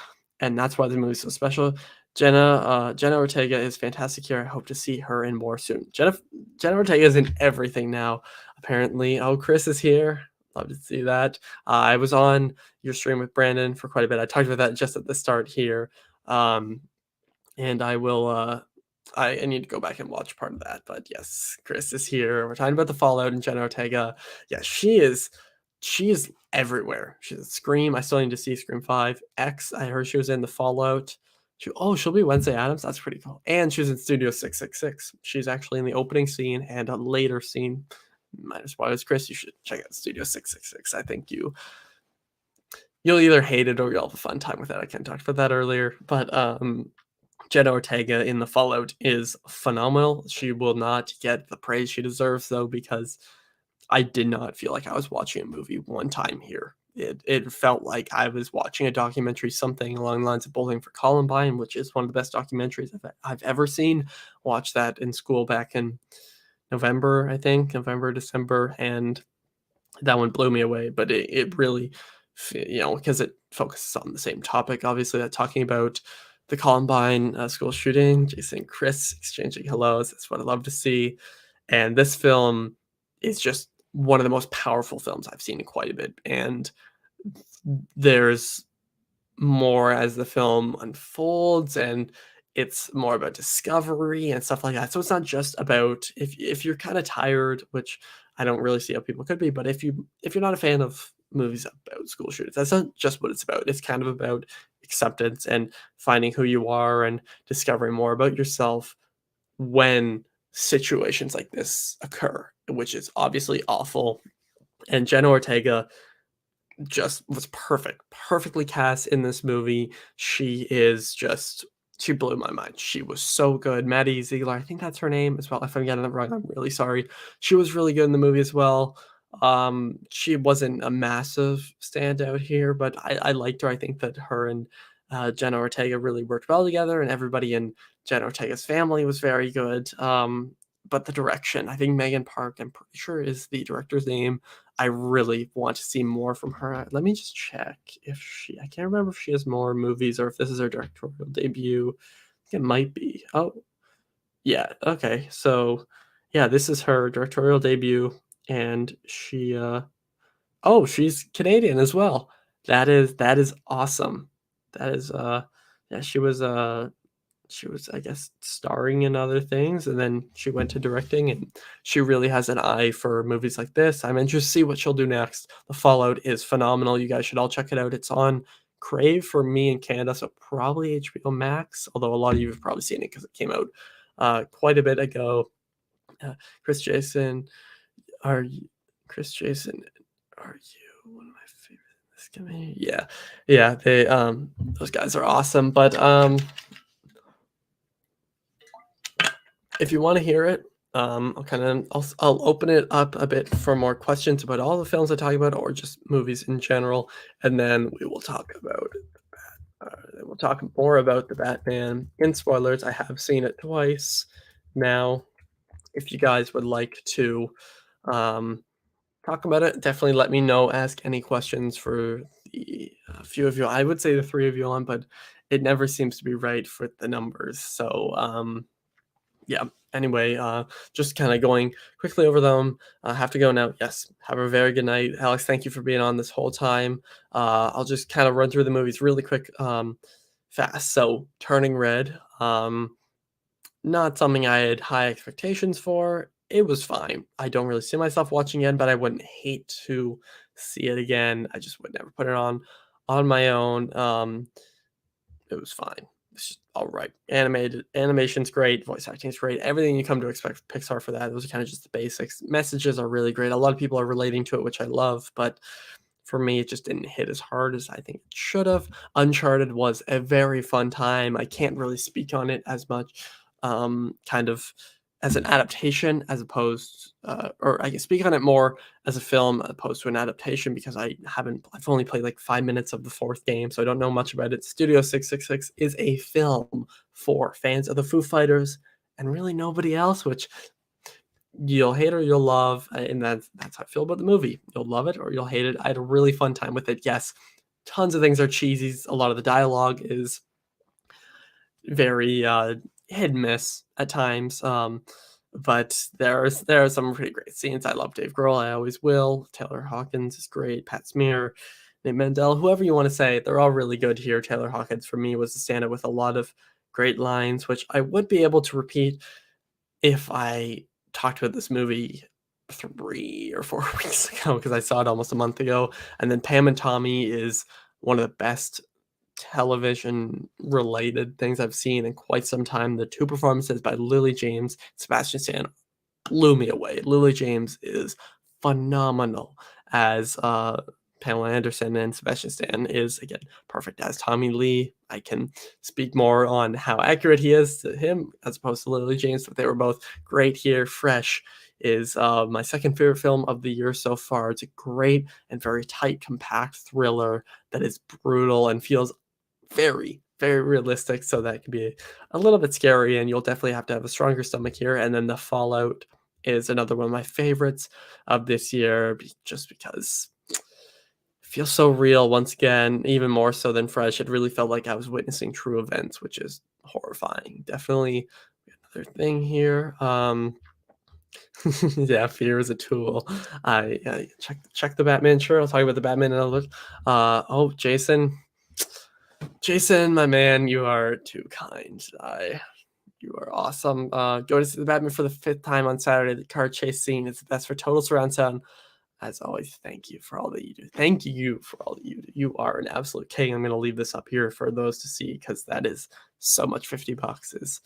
and that's why the movie's so special. Jenna Ortega is fantastic here. I hope to see her in more soon. Jenna Ortega is in everything now, apparently. Oh, Chris is here. Love to see that. I was on your stream with Brandon for quite a bit. I talked about that just at the start here. And I will I need to go back and watch part of that. But yes, Chris is here. We're talking about the Fallout and Jenna Ortega. Yeah, she is everywhere. She's in Scream. I still need to see Scream 5. X, I heard she was in the Fallout. She'll be Wednesday Addams. That's pretty cool. And she was in Studio 666. She's actually in the opening scene and a later scene. Minor spoilers, Chris. You should check out Studio 666. I think you'll either hate it or you'll have a fun time with it. I can't talk about that earlier. But Jenna Ortega in the Fallout is phenomenal. She will not get the praise she deserves, though, because I did not feel like I was watching a movie one time here. It felt like I was watching a documentary, something along the lines of Bowling for Columbine, which is one of the best documentaries I've ever seen. Watched that in school back in November, I think, November, December, and that one blew me away. But it really, because it focuses on the same topic, obviously, that talking about the Columbine school shooting, Jason and Chris exchanging hellos. That's what I love to see. And this film is just one of the most powerful films I've seen in quite a bit. And there's more as the film unfolds, and it's more about discovery and stuff like that. So it's not just about if you're kind of tired, which I don't really see how people could be, but if you're not a fan of movies about school shootings, that's not just what it's about. It's kind of about acceptance and finding who you are and discovering more about yourself when situations like this occur, which is obviously awful. And Jenna Ortega just was perfectly cast in this movie. She blew my mind. She was so good. Maddie Ziegler, I think that's her name as well. If I'm getting it wrong, I'm really sorry. She was really good in the movie as well. She wasn't a massive standout here, but I liked her. I think that her and Jenna Ortega really worked well together, and everybody in Jenna Ortega's family was very good. But the direction, I think Megan Park, I'm pretty sure is the director's name. I really want to see more from her. Let me just check I can't remember if she has more movies or if this is her directorial debut. I think it might be. Oh, yeah. Okay. So, yeah, this is her directorial debut, and she's Canadian as well. That is awesome. That is yeah, she was, I guess, starring in other things, and then she went to directing, and she really has an eye for movies like this. I'm interested to see what she'll do next. The Fallout is phenomenal. You guys should all check it out. It's on Crave for me in Canada, so probably HBO Max, although a lot of you have probably seen it because it came out quite a bit ago. Uh, Chris Jason, are you, Chris Jason, are you one of my favorites in this community? Yeah, yeah, those guys are awesome, but if you want to hear it, I'll open it up a bit for more questions about all the films I talk about, or just movies in general, and then we'll talk more about the Batman. In spoilers, I have seen it twice now. If you guys would like to talk about it, definitely let me know. Ask any questions for the few of you. I would say the three of you on, but it never seems to be right for the numbers. So yeah, anyway, just kind of going quickly over them. I have to go now. Yes, have a very good night. Alex, thank you for being on this whole time. I'll just kind of run through the movies really quick, fast. So, Turning Red, not something I had high expectations for. it was fine. I don't really see myself watching again, but I wouldn't hate to see it again. I just would never put it on my own. It was fine. It's just all right. Animation's great, voice acting's great. Everything you come to expect from Pixar for that. Those are kind of just the basics. Messages are really great. A lot of people are relating to it, which I love, but for me, it just didn't hit as hard as I think it should have. Uncharted was a very fun time. I can't really speak on it as much, kind of as an adaptation as opposed, or I can speak on it more as a film opposed to an adaptation because I've only played like 5 minutes of the fourth game, so I don't know much about it. Studio 666 is a film for fans of the Foo Fighters and really nobody else, which you'll hate or you'll love, and that's how I feel about the movie. You'll love it or you'll hate it. I had a really fun time with it. Yes, tons of things are cheesy. A lot of the dialogue is very hit and miss at times. But there are some pretty great scenes. I love Dave Grohl. I always will. Taylor Hawkins is great. Pat Smear, Nate Mendel, whoever you want to say, they're all really good here. Taylor Hawkins for me was the standout with a lot of great lines, which I would be able to repeat if I talked about this movie 3 or 4 weeks ago because I saw it almost a month ago. And then Pam and Tommy is one of the best television related things I've seen in quite some time. The 2 performances by Lily James, Sebastian Stan blew me away. Lily James is phenomenal as Pamela Anderson, and Sebastian Stan is again perfect as Tommy Lee. I can speak more on how accurate he is to him as opposed to Lily James, but they were both great here. Fresh is my second favorite film of the year so far. It's a great and very tight, compact thriller that is brutal and feels very, very realistic. So that can be a little bit scary, and you'll definitely have to have a stronger stomach here. And then The Fallout is another one of my favorites of this year, just because it feels so real once again, even more so than Fresh. It really felt like I was witnessing true events, which is horrifying. Definitely another thing here. Yeah, fear is a tool. I check the Batman. Sure, I'll talk about the Batman in a little. Oh, Jason, my man, you are too kind. You are awesome. Go to see the Batman for the 5th time on Saturday. The car chase scene is the best for total surround sound. As always, thank you for all that you do. Thank you for all that you do. You are an absolute king. I'm going to leave this up here for those to see because that is so much. $50 is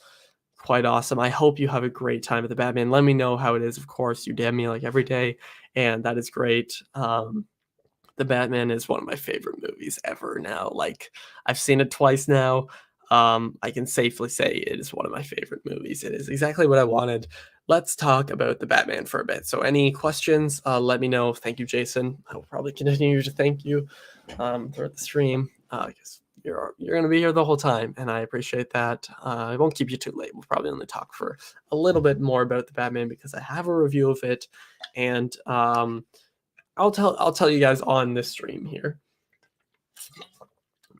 quite awesome. I hope you have a great time at the Batman. Let me know how it is. Of course, you damn me like every day, and that is great. The Batman is one of my favorite movies ever now. Like, I've seen it twice now. I can safely say it is one of my favorite movies. It is exactly what I wanted. Let's talk about the Batman for a bit. So, any questions? Let me know. Thank you, Jason. I will probably continue to thank you throughout the stream because you're going to be here the whole time, and I appreciate that. I won't keep you too late. We'll probably only talk for a little bit more about the Batman because I have a review of it, and I'll tell you guys on this stream here.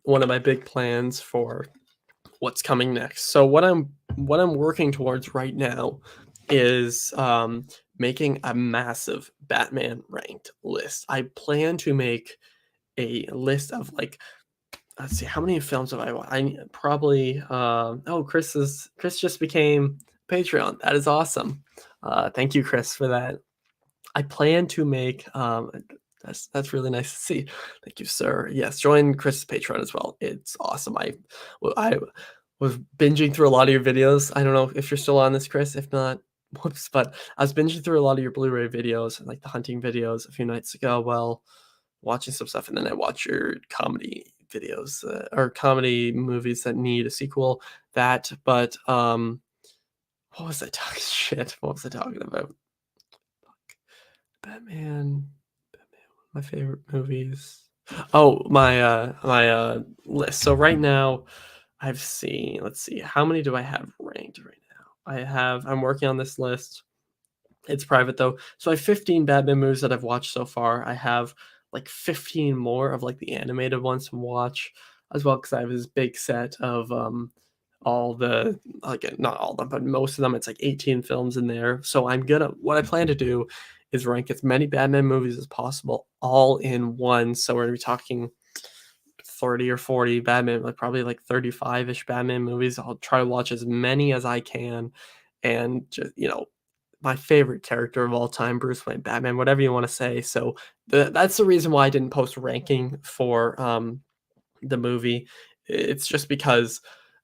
One of my big plans for what's coming next. So what I'm working towards right now is making a massive Batman ranked list. I plan to make a list of like, let's see, how many films have I watched? I probably oh, Chris just became Patreon. That is awesome. Thank you, Chris, for that. I plan to make that's really nice to see. Thank you, sir. Yes, join Chris's Patreon as well. It's awesome. I was binging through a lot of your videos. I don't know if you're still on this, Chris. If not, whoops. But I was binging through a lot of your Blu-ray videos and like the hunting videos a few nights ago while watching some stuff, and then I watch your comedy videos or comedy movies that need a sequel. But what was I talking shit? What was I talking about? Batman, my favorite movies. Oh, my list. So right now I've seen, let's see, how many do I have ranked right now? I'm working on this list. It's private though. So I have 15 Batman movies that I've watched so far. I have like 15 more of like the animated ones to watch as well because I have this big set of all the, like, not all of them, but most of them. It's like 18 films in there. So what I plan to do is rank as many Batman movies as possible all in one. So we're gonna be talking 30 or 40 Batman, like probably like 35-ish Batman movies. I'll try to watch as many as I can and just, my favorite character of all time, Bruce Wayne, Batman, whatever you wanna say. So, that's the reason why I didn't post a ranking for, the movie. It's just because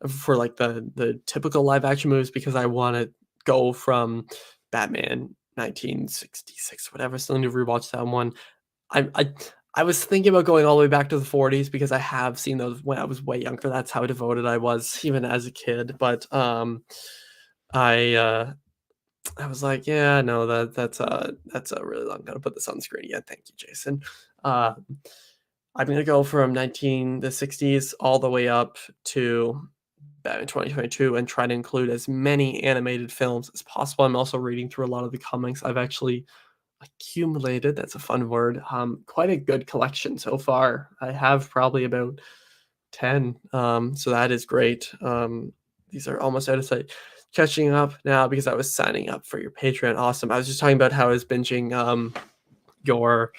for, like, the typical live action movies, because I wanna go from Batman 1966, whatever, still need to rewatch that one. I I I was thinking about going all the way back to the '40s because I have seen those when I was way younger. That's how devoted I was even as a kid. But I I was like, yeah, no, that's a really long. Gotta put this on the screen again. Thank you, Jason. Uh, I'm gonna go from 1960s all the way up to Batman 2022 and try to include as many animated films as possible. I'm also reading through a lot of the comics. I've actually accumulated, that's a fun word, quite a good collection so far. I have probably about 10, so that is great. These are almost out of sight. Catching up now because I was signing up for your Patreon. Awesome. I was just talking about how I was binging your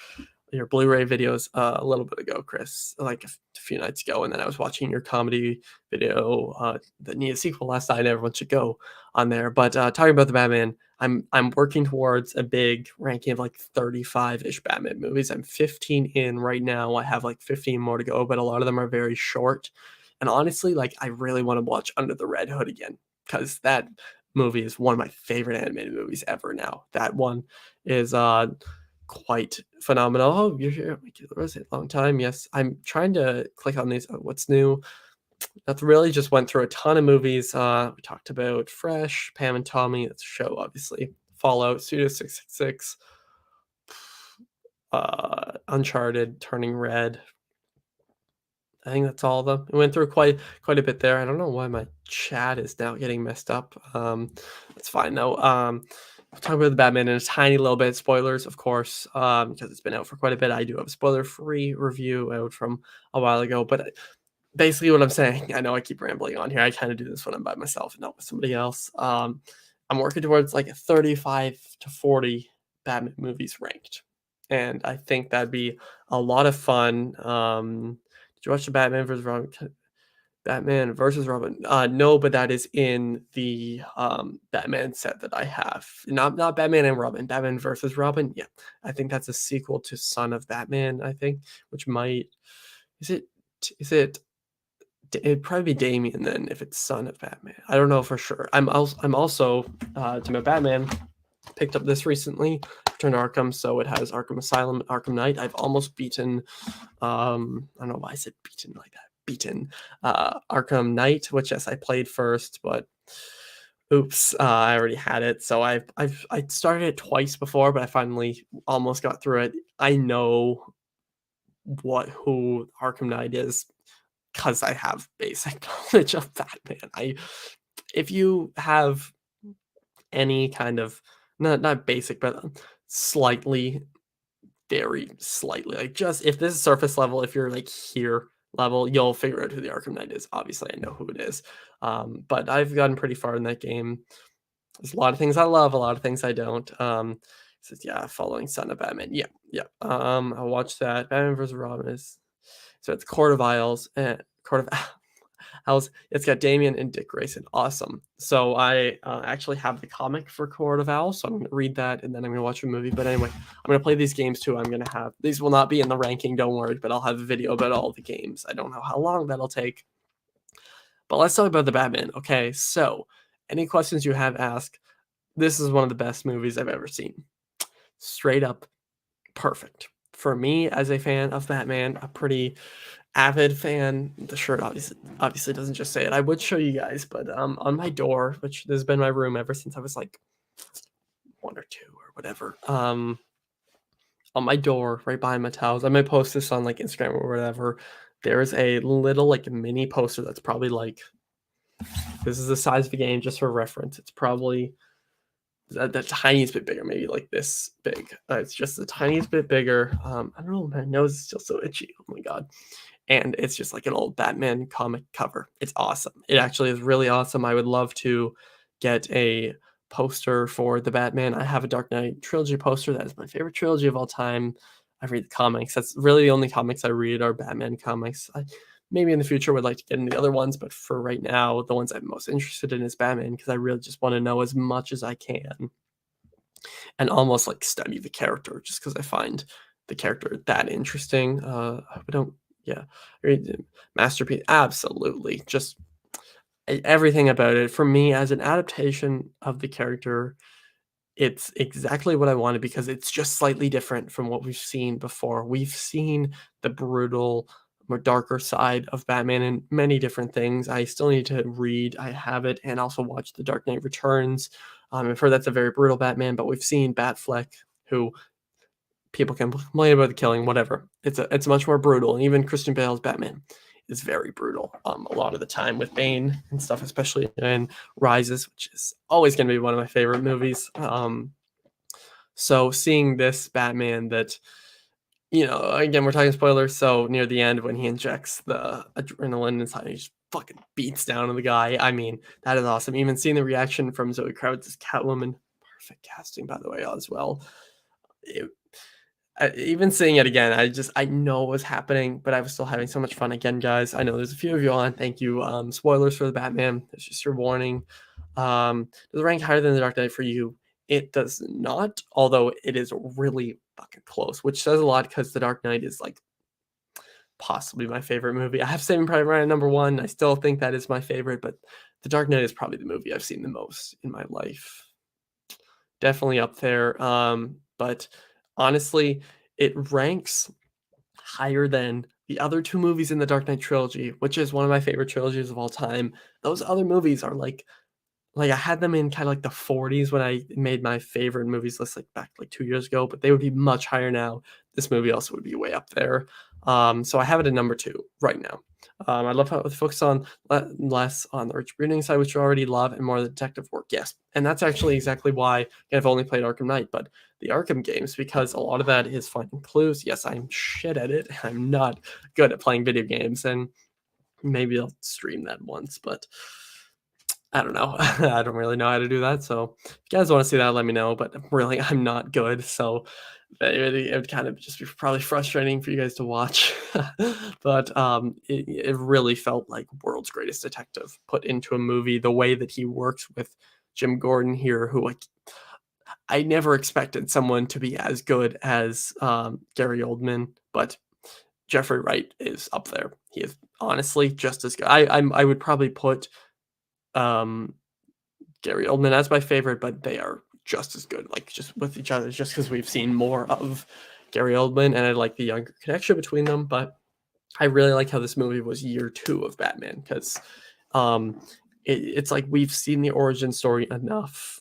your Blu-ray videos a little bit ago, Chris, like a few nights ago, and then I was watching your comedy video that need a sequel last night. Everyone should go on there. But talking about the Batman, I'm working towards a big ranking of like 35-ish Batman movies. I'm 15 in right now. I have like 15 more to go, but a lot of them are very short. And honestly, like I really want to watch Under the Red Hood again because that movie is one of my favorite animated movies ever now. That one is quite phenomenal. "Oh, you're here. Like, was it long time?" Yes, I'm trying to click on these. What's new? That really just went through a ton of movies. We talked about Fresh, Pam and Tommy. That's a show, obviously. Fallout, Studio 666, Uncharted, Turning Red. I think that's all of them. We went through quite a bit there. I don't know why my chat is now getting messed up. That's fine though. We'll talk about the Batman in a tiny little bit. Spoilers, of course, because it's been out for quite a bit. I do have a spoiler-free review out from a while ago. But basically, what I'm saying, I know I keep rambling on here. I kind of do this when I'm by myself and not with somebody else. I'm working towards like a 35 to 40 Batman movies ranked, and I think that'd be a lot of fun. Did you watch the Batman versus Robin? No, but that is in the Batman set that I have. Not Batman and Robin. Batman versus Robin. Yeah, I think that's a sequel to Son of Batman. I think, which might is it is it it'd probably be Damien then if it's Son of Batman. I don't know for sure. I'm also to my Batman picked up this recently. Returned to Arkham, so it has Arkham Asylum, Arkham Knight. I've almost beaten I don't know why I said beaten like that. Beaten Arkham Knight, which yes, I played first, but oops, I already had it. So I started it twice before, but I finally almost got through it. I know who Arkham Knight is because I have basic knowledge of Batman. If you have any kind of not basic, but slightly, very slightly, like just if this is surface level, if you're like here level, you'll figure out who the Arkham Knight is. Obviously, I know who it is, but I've gotten pretty far in that game. There's a lot of things I love, a lot of things I don't. Says yeah, following Son of Batman. Yeah, yeah. I watched that. Batman vs. Robin is so it's Court of Owls and Court of Owls. It's got Damien and Dick Grayson. Awesome. So I actually have the comic for Court of Owls, so I'm gonna read that and then I'm gonna watch the movie. But anyway, I'm gonna play these games too. I'm gonna have these will not be in the ranking, don't worry, but I'll have a video about all the games. I don't know how long that'll take. But let's talk about the Batman. Okay, so any questions you have, ask. This is one of the best movies I've ever seen. Straight up perfect. For me, as a fan of Batman, a pretty avid fan, the shirt obviously doesn't just say it. I would show you guys, but on my door, which has been my room ever since I was like 1 or 2 or whatever. On my door, right behind my towels, I might post this on like Instagram or whatever. There's a little like mini poster that's probably like this is the size of the game, just for reference. It's probably the tiniest bit bigger, maybe like this big. It's just the tiniest bit bigger. I don't know, my nose is still so itchy. Oh my god. And it's just like an old Batman comic cover. It's awesome. It actually is really awesome. I would love to get a poster for the Batman. I have a Dark Knight trilogy poster. That is my favorite trilogy of all time. I read the comics. That's really the only comics I read are Batman comics. Maybe in the future would like to get into the other ones, but for right now, the ones I'm most interested in is Batman because I really just want to know as much as I can and almost like study the character just because I find the character that interesting. I don't, yeah, masterpiece, absolutely. Just everything about it for me as an adaptation of the character. It's exactly what I wanted because it's just slightly different from what we've seen before. We've seen the brutal, more darker side of Batman in many different things. I still need to read, I have it, and also watch The Dark Knight Returns. I've heard that's a very brutal Batman, but we've seen Batfleck, who people can complain about the killing, whatever. It's much more brutal, and even Christian Bale's Batman is very brutal. A lot of the time with Bane and stuff, especially in Rises, which is always going to be one of my favorite movies. So seeing this Batman that, again, we're talking spoilers. So near the end, when he injects the adrenaline inside, he just fucking beats down on the guy. I mean, that is awesome. Even seeing the reaction from Zoe Kravitz's Catwoman, perfect casting, by the way, as well. It, even seeing it again, I know what was happening, but I was still having so much fun again, guys. I know there's a few of you on. Thank you. Spoilers for the Batman. It's just your warning. Does it rank higher than the Dark Knight for you? It does not, although it is really fucking close, which says a lot because the Dark Knight is like possibly my favorite movie. I have Saving Private Ryan at number one. I still think that is my favorite, but the Dark Knight is probably the movie I've seen the most in my life. Definitely up there. But honestly, it ranks higher than the other two movies in the Dark Knight trilogy, which is one of my favorite trilogies of all time. Those other movies are like I had them in kind of like the 40s when I made my favorite movies list like back like 2 years ago, but they would be much higher now. This movie also would be way up there. So I have it at number two right now. I love how it focuses on less on the rich brooding side, which you already love, and more of the detective work. Yes, and that's actually exactly why I've only played Arkham Knight, but the Arkham games, because a lot of that is finding clues. Yes, I'm shit at it. I'm not good at playing video games, and maybe I'll stream that once, but I don't know. I don't really know how to do that. So if you guys want to see that, let me know. But really, I'm not good. So it would kind of just be probably frustrating for you guys to watch. But it really felt like world's greatest detective put into a movie. The way that he works with Jim Gordon here, who like I never expected someone to be as good as Gary Oldman, but Jeffrey Wright is up there. He is honestly just as good. I would probably put um, Gary Oldman as my favorite, but they are just as good, like just with each other, just because we've seen more of Gary Oldman, and I like the younger connection between them. But I really like how this movie was year two of Batman because um, it's like we've seen the origin story enough.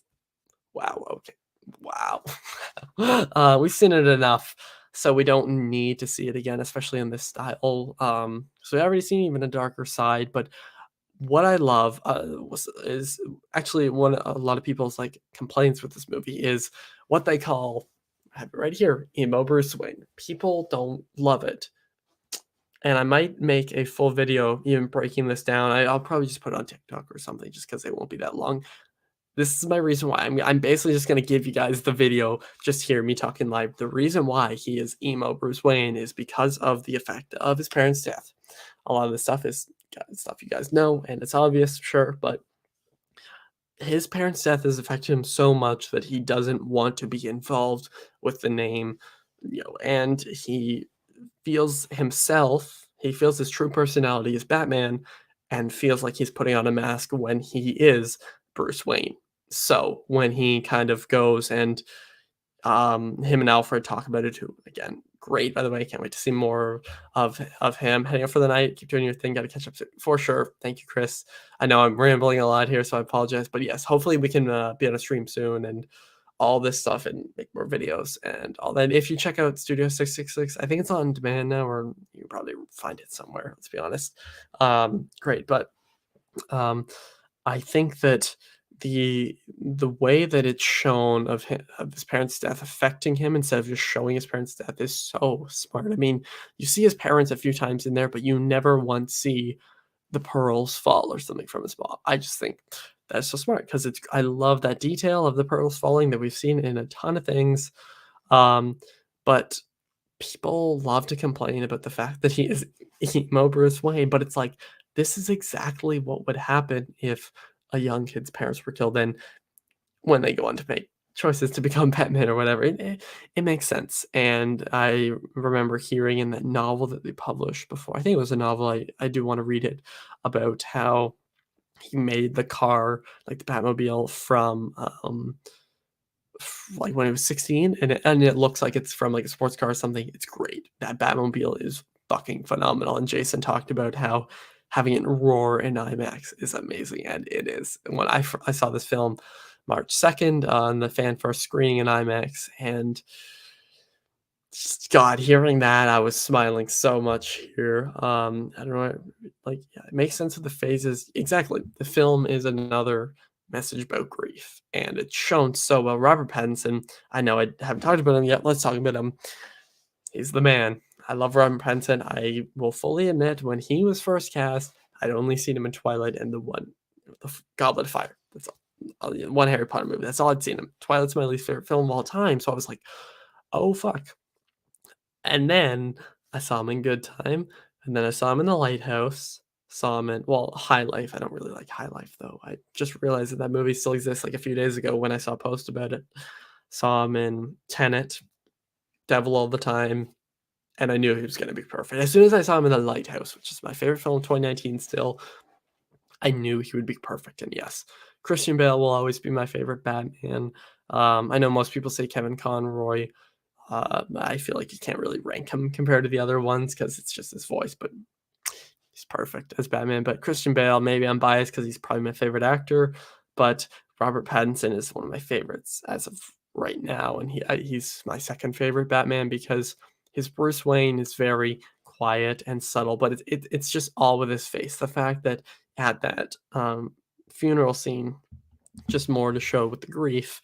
Wow. Okay. Wow. We've seen it enough, so we don't need to see it again, especially in this style. So we already seen even a darker side, but what I love, is actually one a lot of people's, like, complaints with this movie is what they call I have it right here, emo Bruce Wayne. People don't love it, and I might make a full video even breaking this down. I'll probably just put it on TikTok or something just because it won't be that long. This is my reason why. I'm basically just gonna give you guys the video, just hear me talking live. The reason why he is emo Bruce Wayne is because of the effect of his parents' death. A lot of this stuff is stuff you guys know, and it's obvious, sure, but his parents' death has affected him so much that he doesn't want to be involved with the name, and he feels his true personality is Batman and feels like he's putting on a mask when he is Bruce Wayne. So when he kind of goes and him and Alfred talk about it too. Again, great. By the way, can't wait to see more of him. Heading out for the night. Keep doing your thing. Got to catch up for sure. Thank you, Chris. I know I'm rambling a lot here, so I apologize. But yes, hopefully we can be on a stream soon and all this stuff and make more videos and all that. If you check out Studio 666, I think it's on demand now, or you can probably find it somewhere. Let's be honest. Great, but um, I think that the way that it's shown of his parents' death affecting him instead of just showing his parents' death is so smart. I mean, you see his parents a few times in there, but you never once see the pearls fall or something from his mom. I just think that's so smart because I love that detail of the pearls falling that we've seen in a ton of things. Um, but people love to complain about the fact that he is emo Bruce Wayne, but it's like this is exactly what would happen if a young kid's parents were killed. And when they go on to make choices to become Batman or whatever. It makes sense, and I remember hearing in that novel that they published before, I think it was a novel, I do wanna read it, about how he made the car, like the Batmobile from, like when he was 16, and it looks like it's from like a sports car or something. It's great. That Batmobile is fucking phenomenal. And Jason talked about how having it roar in IMAX is amazing, and it is. And when I saw this film March 2nd on the fan first screening in IMAX, and God, hearing that, I was smiling so much here. I don't know, like, yeah, it makes sense of the phases. Exactly. The film is another message about grief, and it's shown so well. Robert Pattinson, I know I haven't talked about him yet. Let's talk about him. He's the man. I love Robert Pattinson. I will fully admit, when he was first cast, I'd only seen him in Twilight and Goblet of Fire. That's all. One Harry Potter movie. That's all I'd seen him. Twilight's my least favorite film of all time. So I was like, oh fuck. And then I saw him in Good Time, and then I saw him in The Lighthouse, saw him in, well, High Life. I don't really like High Life, though. I just realized that that movie still exists, like, a few days ago when I saw a post about it. Saw him in Tenet, Devil All the Time, and I knew he was gonna be perfect. As soon as I saw him in The Lighthouse, which is my favorite film of 2019 still, I knew he would be perfect, and yes, Christian Bale will always be my favorite Batman. I know most people say Kevin Conroy. I feel like you can't really rank him compared to the other ones because it's just his voice, but he's perfect as Batman. But Christian Bale, maybe I'm biased because he's probably my favorite actor, but Robert Pattinson is one of my favorites as of right now, and he's my second favorite Batman because his Bruce Wayne is very quiet and subtle, but it's just all with his face. The fact that at that funeral scene, just more to show with the grief,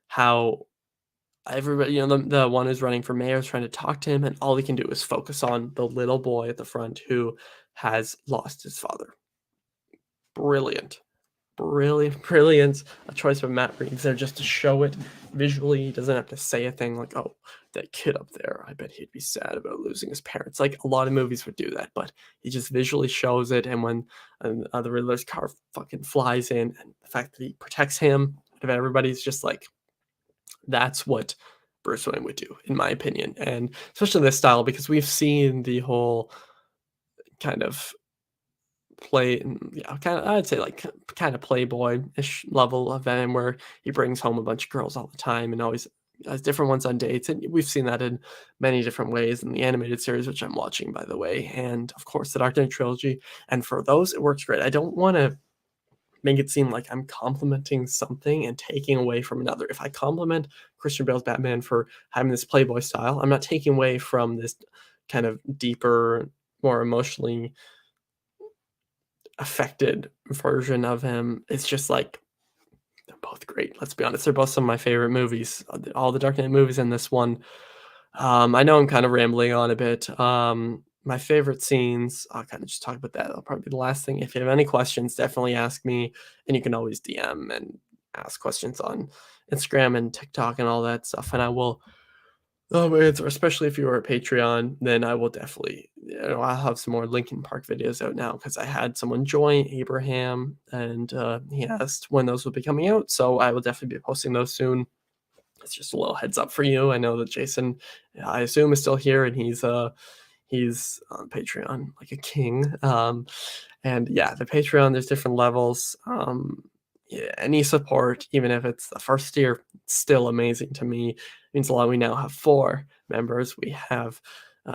how everybody, the one who's running for mayor is trying to talk to him, and all he can do is focus on the little boy at the front who has lost his father. Brilliant. Brilliant, brilliant. A choice of Matt Reeves there just to show it visually. He doesn't have to say a thing like, "Oh, that kid up there, I bet he'd be sad about losing his parents." Like, a lot of movies would do that, but he just visually shows it, and when, the Riddler's car fucking flies in, and the fact that he protects him out of everybody's just like, that's what Bruce Wayne would do, in my opinion, and especially this style because we've seen the whole kind of yeah, kinda I'd say, like, kinda playboy-ish level of him where he brings home a bunch of girls all the time and always has different ones on dates, and we've seen that in many different ways in the animated series, which I'm watching, by the way, and, of course, the Dark Knight trilogy, and for those, it works great. I don't wanna make it seem like I'm complimenting something and taking away from another. If I compliment Christian Bale's Batman for having this playboy style, I'm not taking away from this kind of deeper, more emotionally affected version of him. It's just like they're both great. Let's be honest. They're both some of my favorite movies. All the Dark Knight movies and this one. I know I'm kind of rambling on a bit. My favorite scenes, I'll kind of just talk about that. That'll probably be the last thing. If you have any questions, definitely ask me. And you can always DM and ask questions on Instagram and TikTok and all that stuff. And I will answer, especially if you are a Patreon, then I will definitely, I'll have some more Linkin Park videos out now because I had someone join, Abraham, and he asked when those will be coming out. So I will definitely be posting those soon. It's just a little heads up for you. I know that Jason, I assume, is still here, and he's on Patreon like a king. And yeah, the Patreon, there's different levels. Yeah, any support, even if it's the first tier, it's still amazing to me. It means a lot. We now have 4 members. We have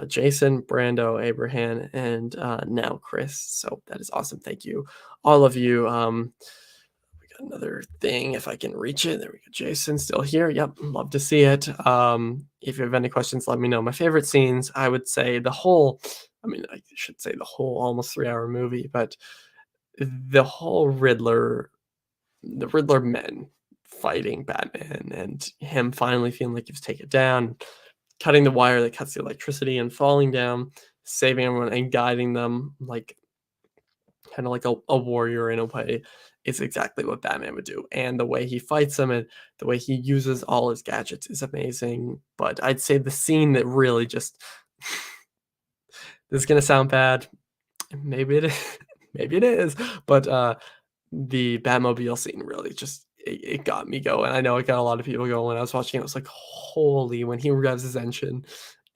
Jason, Brando, Abraham, and now Chris. So that is awesome. Thank you, all of you. We got another thing if I can reach it. There we go. Jason still here. Yep, love to see it. If you have any questions, let me know. My favorite scenes, I would say the whole. I mean, I should say the whole almost 3-hour movie, but the whole the Riddler men fighting Batman and him finally feeling like he was taken down, cutting the wire that cuts the electricity and falling down, saving everyone and guiding them like kind of like a warrior in a way is exactly what Batman would do. And the way he fights them and the way he uses all his gadgets is amazing. But I'd say the scene that really just this is gonna sound bad. Maybe it is, maybe it is, but the Batmobile scene really just it got me going. I know it got a lot of people going when I was watching it. I was like, "Holy," when he revs his engine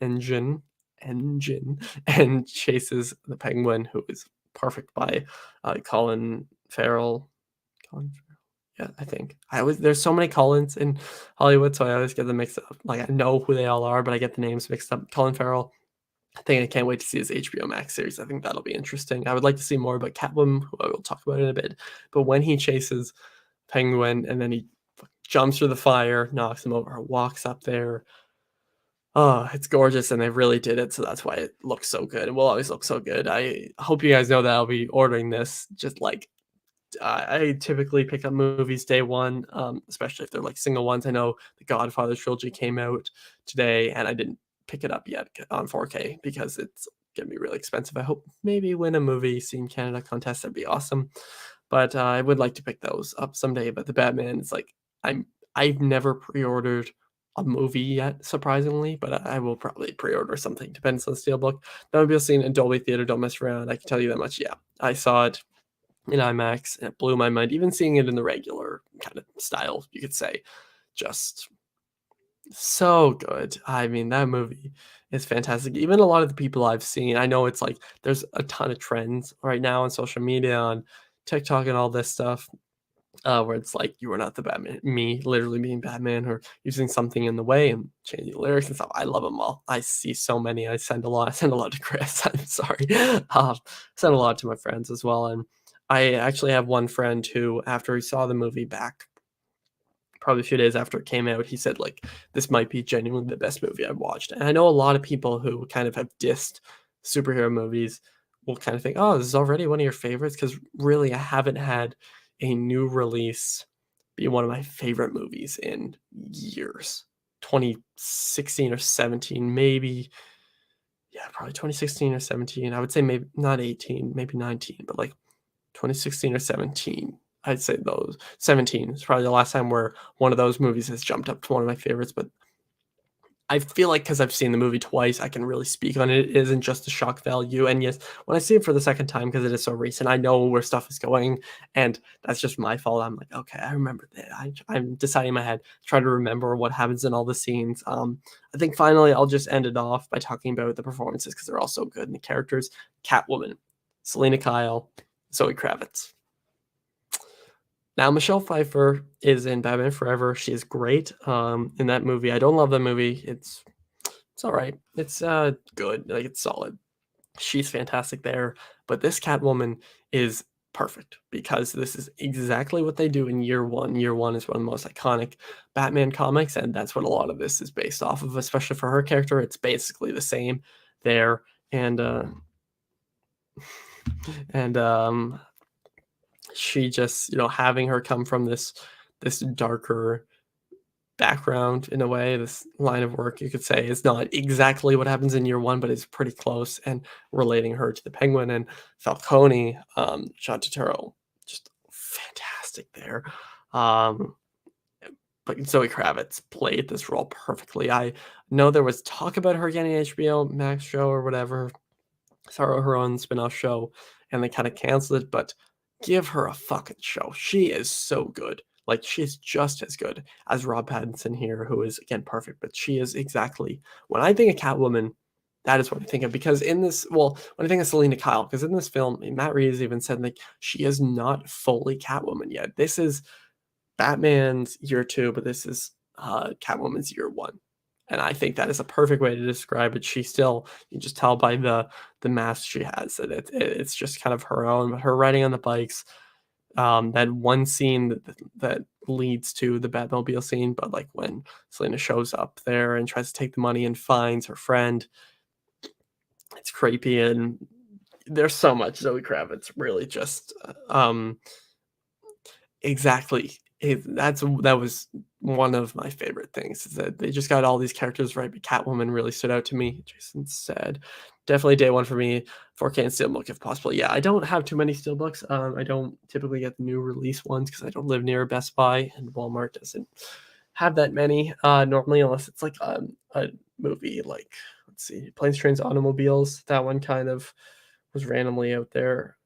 engine, and chases the penguin, who is perfect by, Colin Farrell. Colin Farrell? Yeah, I think. I always there's so many Collins in Hollywood, so I always get them mixed up. Like, I know who they all are, but I get the names mixed up. Colin Farrell, I think I can't wait to see his HBO Max series. I think that'll be interesting. I would like to see more about Catwoman, who I will talk about in a bit. But when he chases Penguin and then he jumps through the fire, knocks him over, walks up there. Oh, it's gorgeous, and they really did it, so that's why it looks so good. It will always look so good. I hope you guys know that I'll be ordering this. Just like I typically pick up movies day one, especially if they're like single ones. I know the Godfather trilogy came out today, and I didn't pick it up yet on 4K because it's gonna be really expensive. I hope maybe win a movie scene Canada contest. That'd be awesome. But I would like to pick those up someday. But the Batman is like I'm I've never pre-ordered a movie yet, surprisingly, but I will probably pre-order something. Depends on the steelbook. That would be seen in Dolby Theater. Don't mess around. I can tell you that much. Yeah, I saw it in IMAX, and it blew my mind. Even seeing it in the regular kind of style, you could say, just so good. I mean, that movie is fantastic. Even a lot of the people I've seen, I know it's like there's a ton of trends right now on social media, on TikTok, and all this stuff, where it's like you are not the Batman, me literally being Batman, or using something in the way and changing the lyrics and stuff. I love them all. I see so many. I send a lot. I send a lot to Chris. I'm sorry. Send a lot to my friends as well. And I actually have one friend who, after he saw the movie back, probably a few days after it came out, he said like this might be genuinely the best movie I've watched. And I know a lot of people who kind of have dissed superhero movies will kind of think, oh, this is already one of your favorites, because really I haven't had a new release be one of my favorite movies in years. 2016 or 17, maybe. Yeah, probably 2016 or 17. I would say maybe not 18, maybe 19, but like 2016 or 17. I'd say those 17 is probably the last time where one of those movies has jumped up to one of my favorites. But I feel like because I've seen the movie twice, I can really speak on it. It isn't just a shock value. And yes, when I see it for the second time, because it is so recent, I know where stuff is going, and that's just my fault. I'm like, okay, I remember that. I'm deciding in my head, try to remember what happens in all the scenes. I think finally I'll just end it off by talking about the performances, because they're all so good, and the characters. Catwoman, Selena Kyle, Zoe Kravitz. Now, Michelle Pfeiffer is in Batman Forever. She is great in that movie. I don't love the movie. It's all right. It's good. Like, it's solid. She's fantastic there. But this Catwoman is perfect, because this is exactly what they do in year one. Year one is one of the most iconic Batman comics, and that's what a lot of this is based off of, especially for her character. It's basically the same there. And and she just, having her come from this darker background, in a way, this line of work, you could say, is not exactly what happens in year one, but it's pretty close. And relating her to the Penguin and Falcone, John Turturro, just fantastic there. Um, but Zoe Kravitz played this role perfectly. I know there was talk about her getting an HBO Max show or whatever, start her own spin-off show, and they kind of canceled it, but give her a fucking show. She is so good. Like, she's just as good as Rob Pattinson here, who is, again, perfect, but she is exactly, when I think of Catwoman, that is what I think of. Because in this, well, when I think of Selena Kyle, because in this film, Matt Reeves even said, like, she is not fully Catwoman yet. This is Batman's year two, but this is Catwoman's year one. And I think that is a perfect way to describe it. She still, you just tell by the mask she has, that it's just kind of her own. But her riding on the bikes, that one scene that leads to the Batmobile scene, but like when Selena shows up there and tries to take the money and finds her friend, it's creepy. And there's so much Zoe Kravitz really just exactly. That was one of my favorite things, is that they just got all these characters right, but Catwoman really stood out to me. Jason said, "Definitely day one for me, 4K and steelbook if possible." Yeah, I don't have too many steelbooks. I don't typically get the new release ones, because I don't live near Best Buy, and Walmart doesn't have that many, normally, unless it's like, a movie like, let's see, Planes, Trains, Automobiles. That one kind of was randomly out there.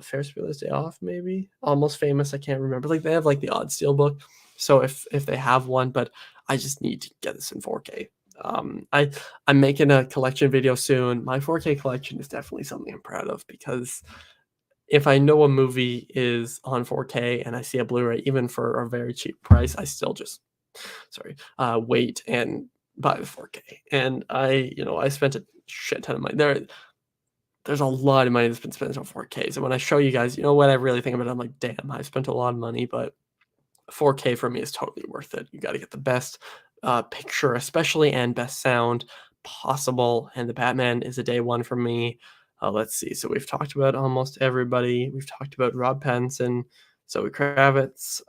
Ferris Bueller's Day Off, maybe? Almost Famous, I can't remember. Like, they have, like, the odd steelbook, so if they have one, but I just need to get this in 4K. I'm making a collection video soon. My 4K collection is definitely something I'm proud of because if I know a movie is on 4K and I see a Blu-ray, even for a very cheap price, I still just wait and buy the 4K. And I spent a shit ton of money. There's a lot of money that's been spent on 4K. So when I show you guys, what I really think about it, I'm like, damn, I spent a lot of money, but 4K for me is totally worth it. You got to get the best picture, especially, and best sound possible. And the Batman is a day one for me. Let's see. So we've talked about almost everybody. We've talked about Rob Pattinson, Zoe Kravitz.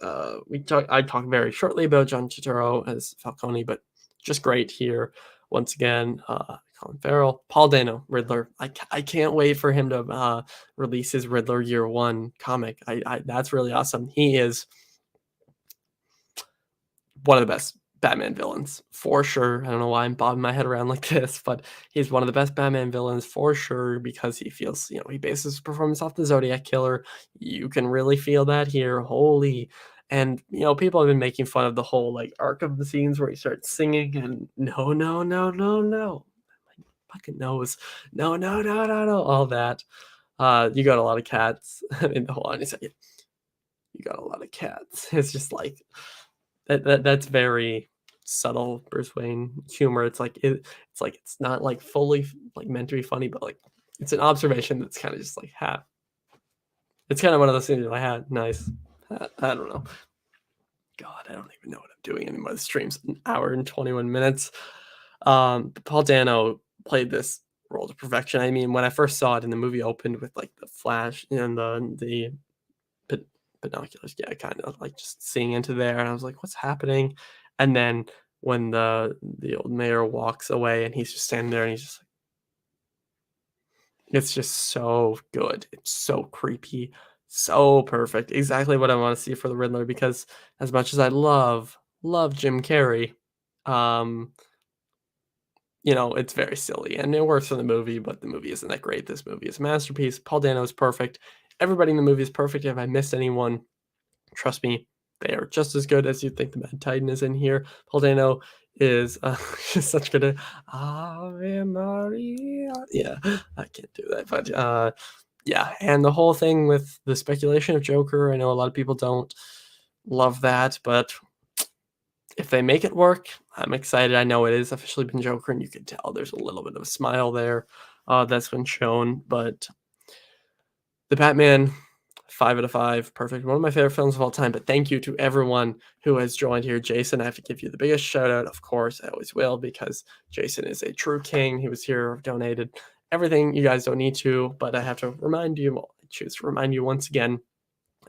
I talked very shortly about John Turturro as Falcone, but just great here once again. Colin Farrell, Paul Dano, Riddler. I can't wait for him to release his Riddler Year One comic. That's really awesome. He is one of the best Batman villains for sure. I don't know why I'm bobbing my head around like this, but he's one of the best Batman villains for sure because he feels, he bases his performance off the Zodiac Killer. You can really feel that here. Holy. And, people have been making fun of the whole like arc of the scenes where he starts singing and no, no, no, no, no. My fucking nose. No, no, no, no, no. All that. You got a lot of cats. Hold on a second. You got a lot of cats. It's just like that's very subtle Bruce Wayne humor. It's not like fully like meant to be funny, but like it's an observation that's kind of just like it's kind of one of those things you're like, nice. I don't know. God, I don't even know what I'm doing anymore. The stream's an hour and 21 minutes. Paul Dano played this role to perfection. I mean, when I first saw it and the movie opened with like the flash and the binoculars, yeah, kind of like just seeing into there, and I was like, "What's happening?" And then when the old mayor walks away, and he's just standing there, and he's just like, it's just so good. It's so creepy, so perfect. Exactly what I want to see for the Riddler. Because as much as I love Jim Carrey, um, it's very silly and it works for the movie, but the movie isn't that great. This movie is a masterpiece. Paul Dano is perfect. Everybody in the movie is perfect. If I missed anyone, trust me, they are just as good as you think. The Mad Titan is in here. Paul Dano is just such good. Ave Maria. Yeah, I can't do that, but yeah, and the whole thing with the speculation of Joker. I know a lot of people don't love that, but if they make it work, I'm excited. I know it is officially been Joker, and you can tell there's a little bit of a smile there that's been shown, but the Batman, 5 out of 5, perfect. One of my favorite films of all time. But thank you to everyone who has joined here. Jason, I have to give you the biggest shout out. Of course, I always will, because Jason is a true king. He was here, donated everything. You guys don't need to, but I have to remind you, I choose to remind you once again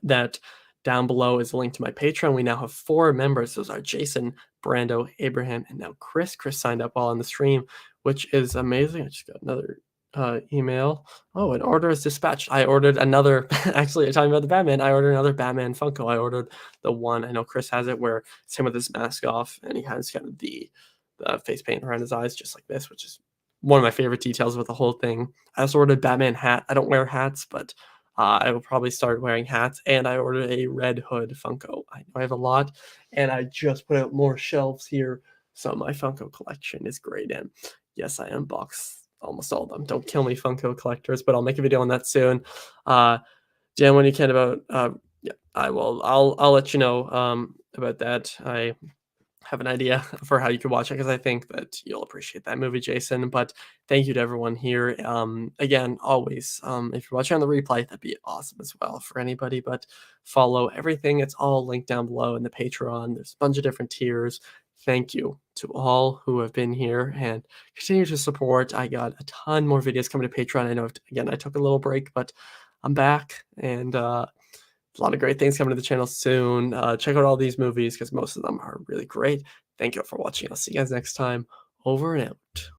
that down below is a link to my Patreon. We now have 4 members. Those are Jason, Brando, Abraham, and now Chris. Chris signed up while on the stream, which is amazing. I just got another email. Oh, an order is dispatched. I ordered another. Actually, talking about the Batman, I ordered another Batman Funko. I ordered the one. I know Chris has it where it's him with his mask off, and he has kind of the face paint around his eyes, just like this, which is one of my favorite details with the whole thing. I also ordered a Batman hat. I don't wear hats, but I will probably start wearing hats. And I ordered a Red Hood Funko. I know I have a lot, and I just put out more shelves here, so my Funko collection is great. And yes, I unboxed almost all of them. Don't kill me, Funko collectors, but I'll make a video on that soon. Dan, when you can about yeah, I will. I'll let you know about that. I have an idea for how you can watch it because I think that you'll appreciate that movie, Jason. But thank you to everyone here. Again, always, if you're watching on the replay, that'd be awesome as well for anybody. But follow everything. It's all linked down below in the Patreon. There's a bunch of different tiers. Thank you to all who have been here and continue to support. I got a ton more videos coming to Patreon. I know, again, I took a little break, but I'm back, and a lot of great things coming to the channel soon. Check out all these movies because most of them are really great. Thank you all for watching. I'll see you guys next time. Over and out.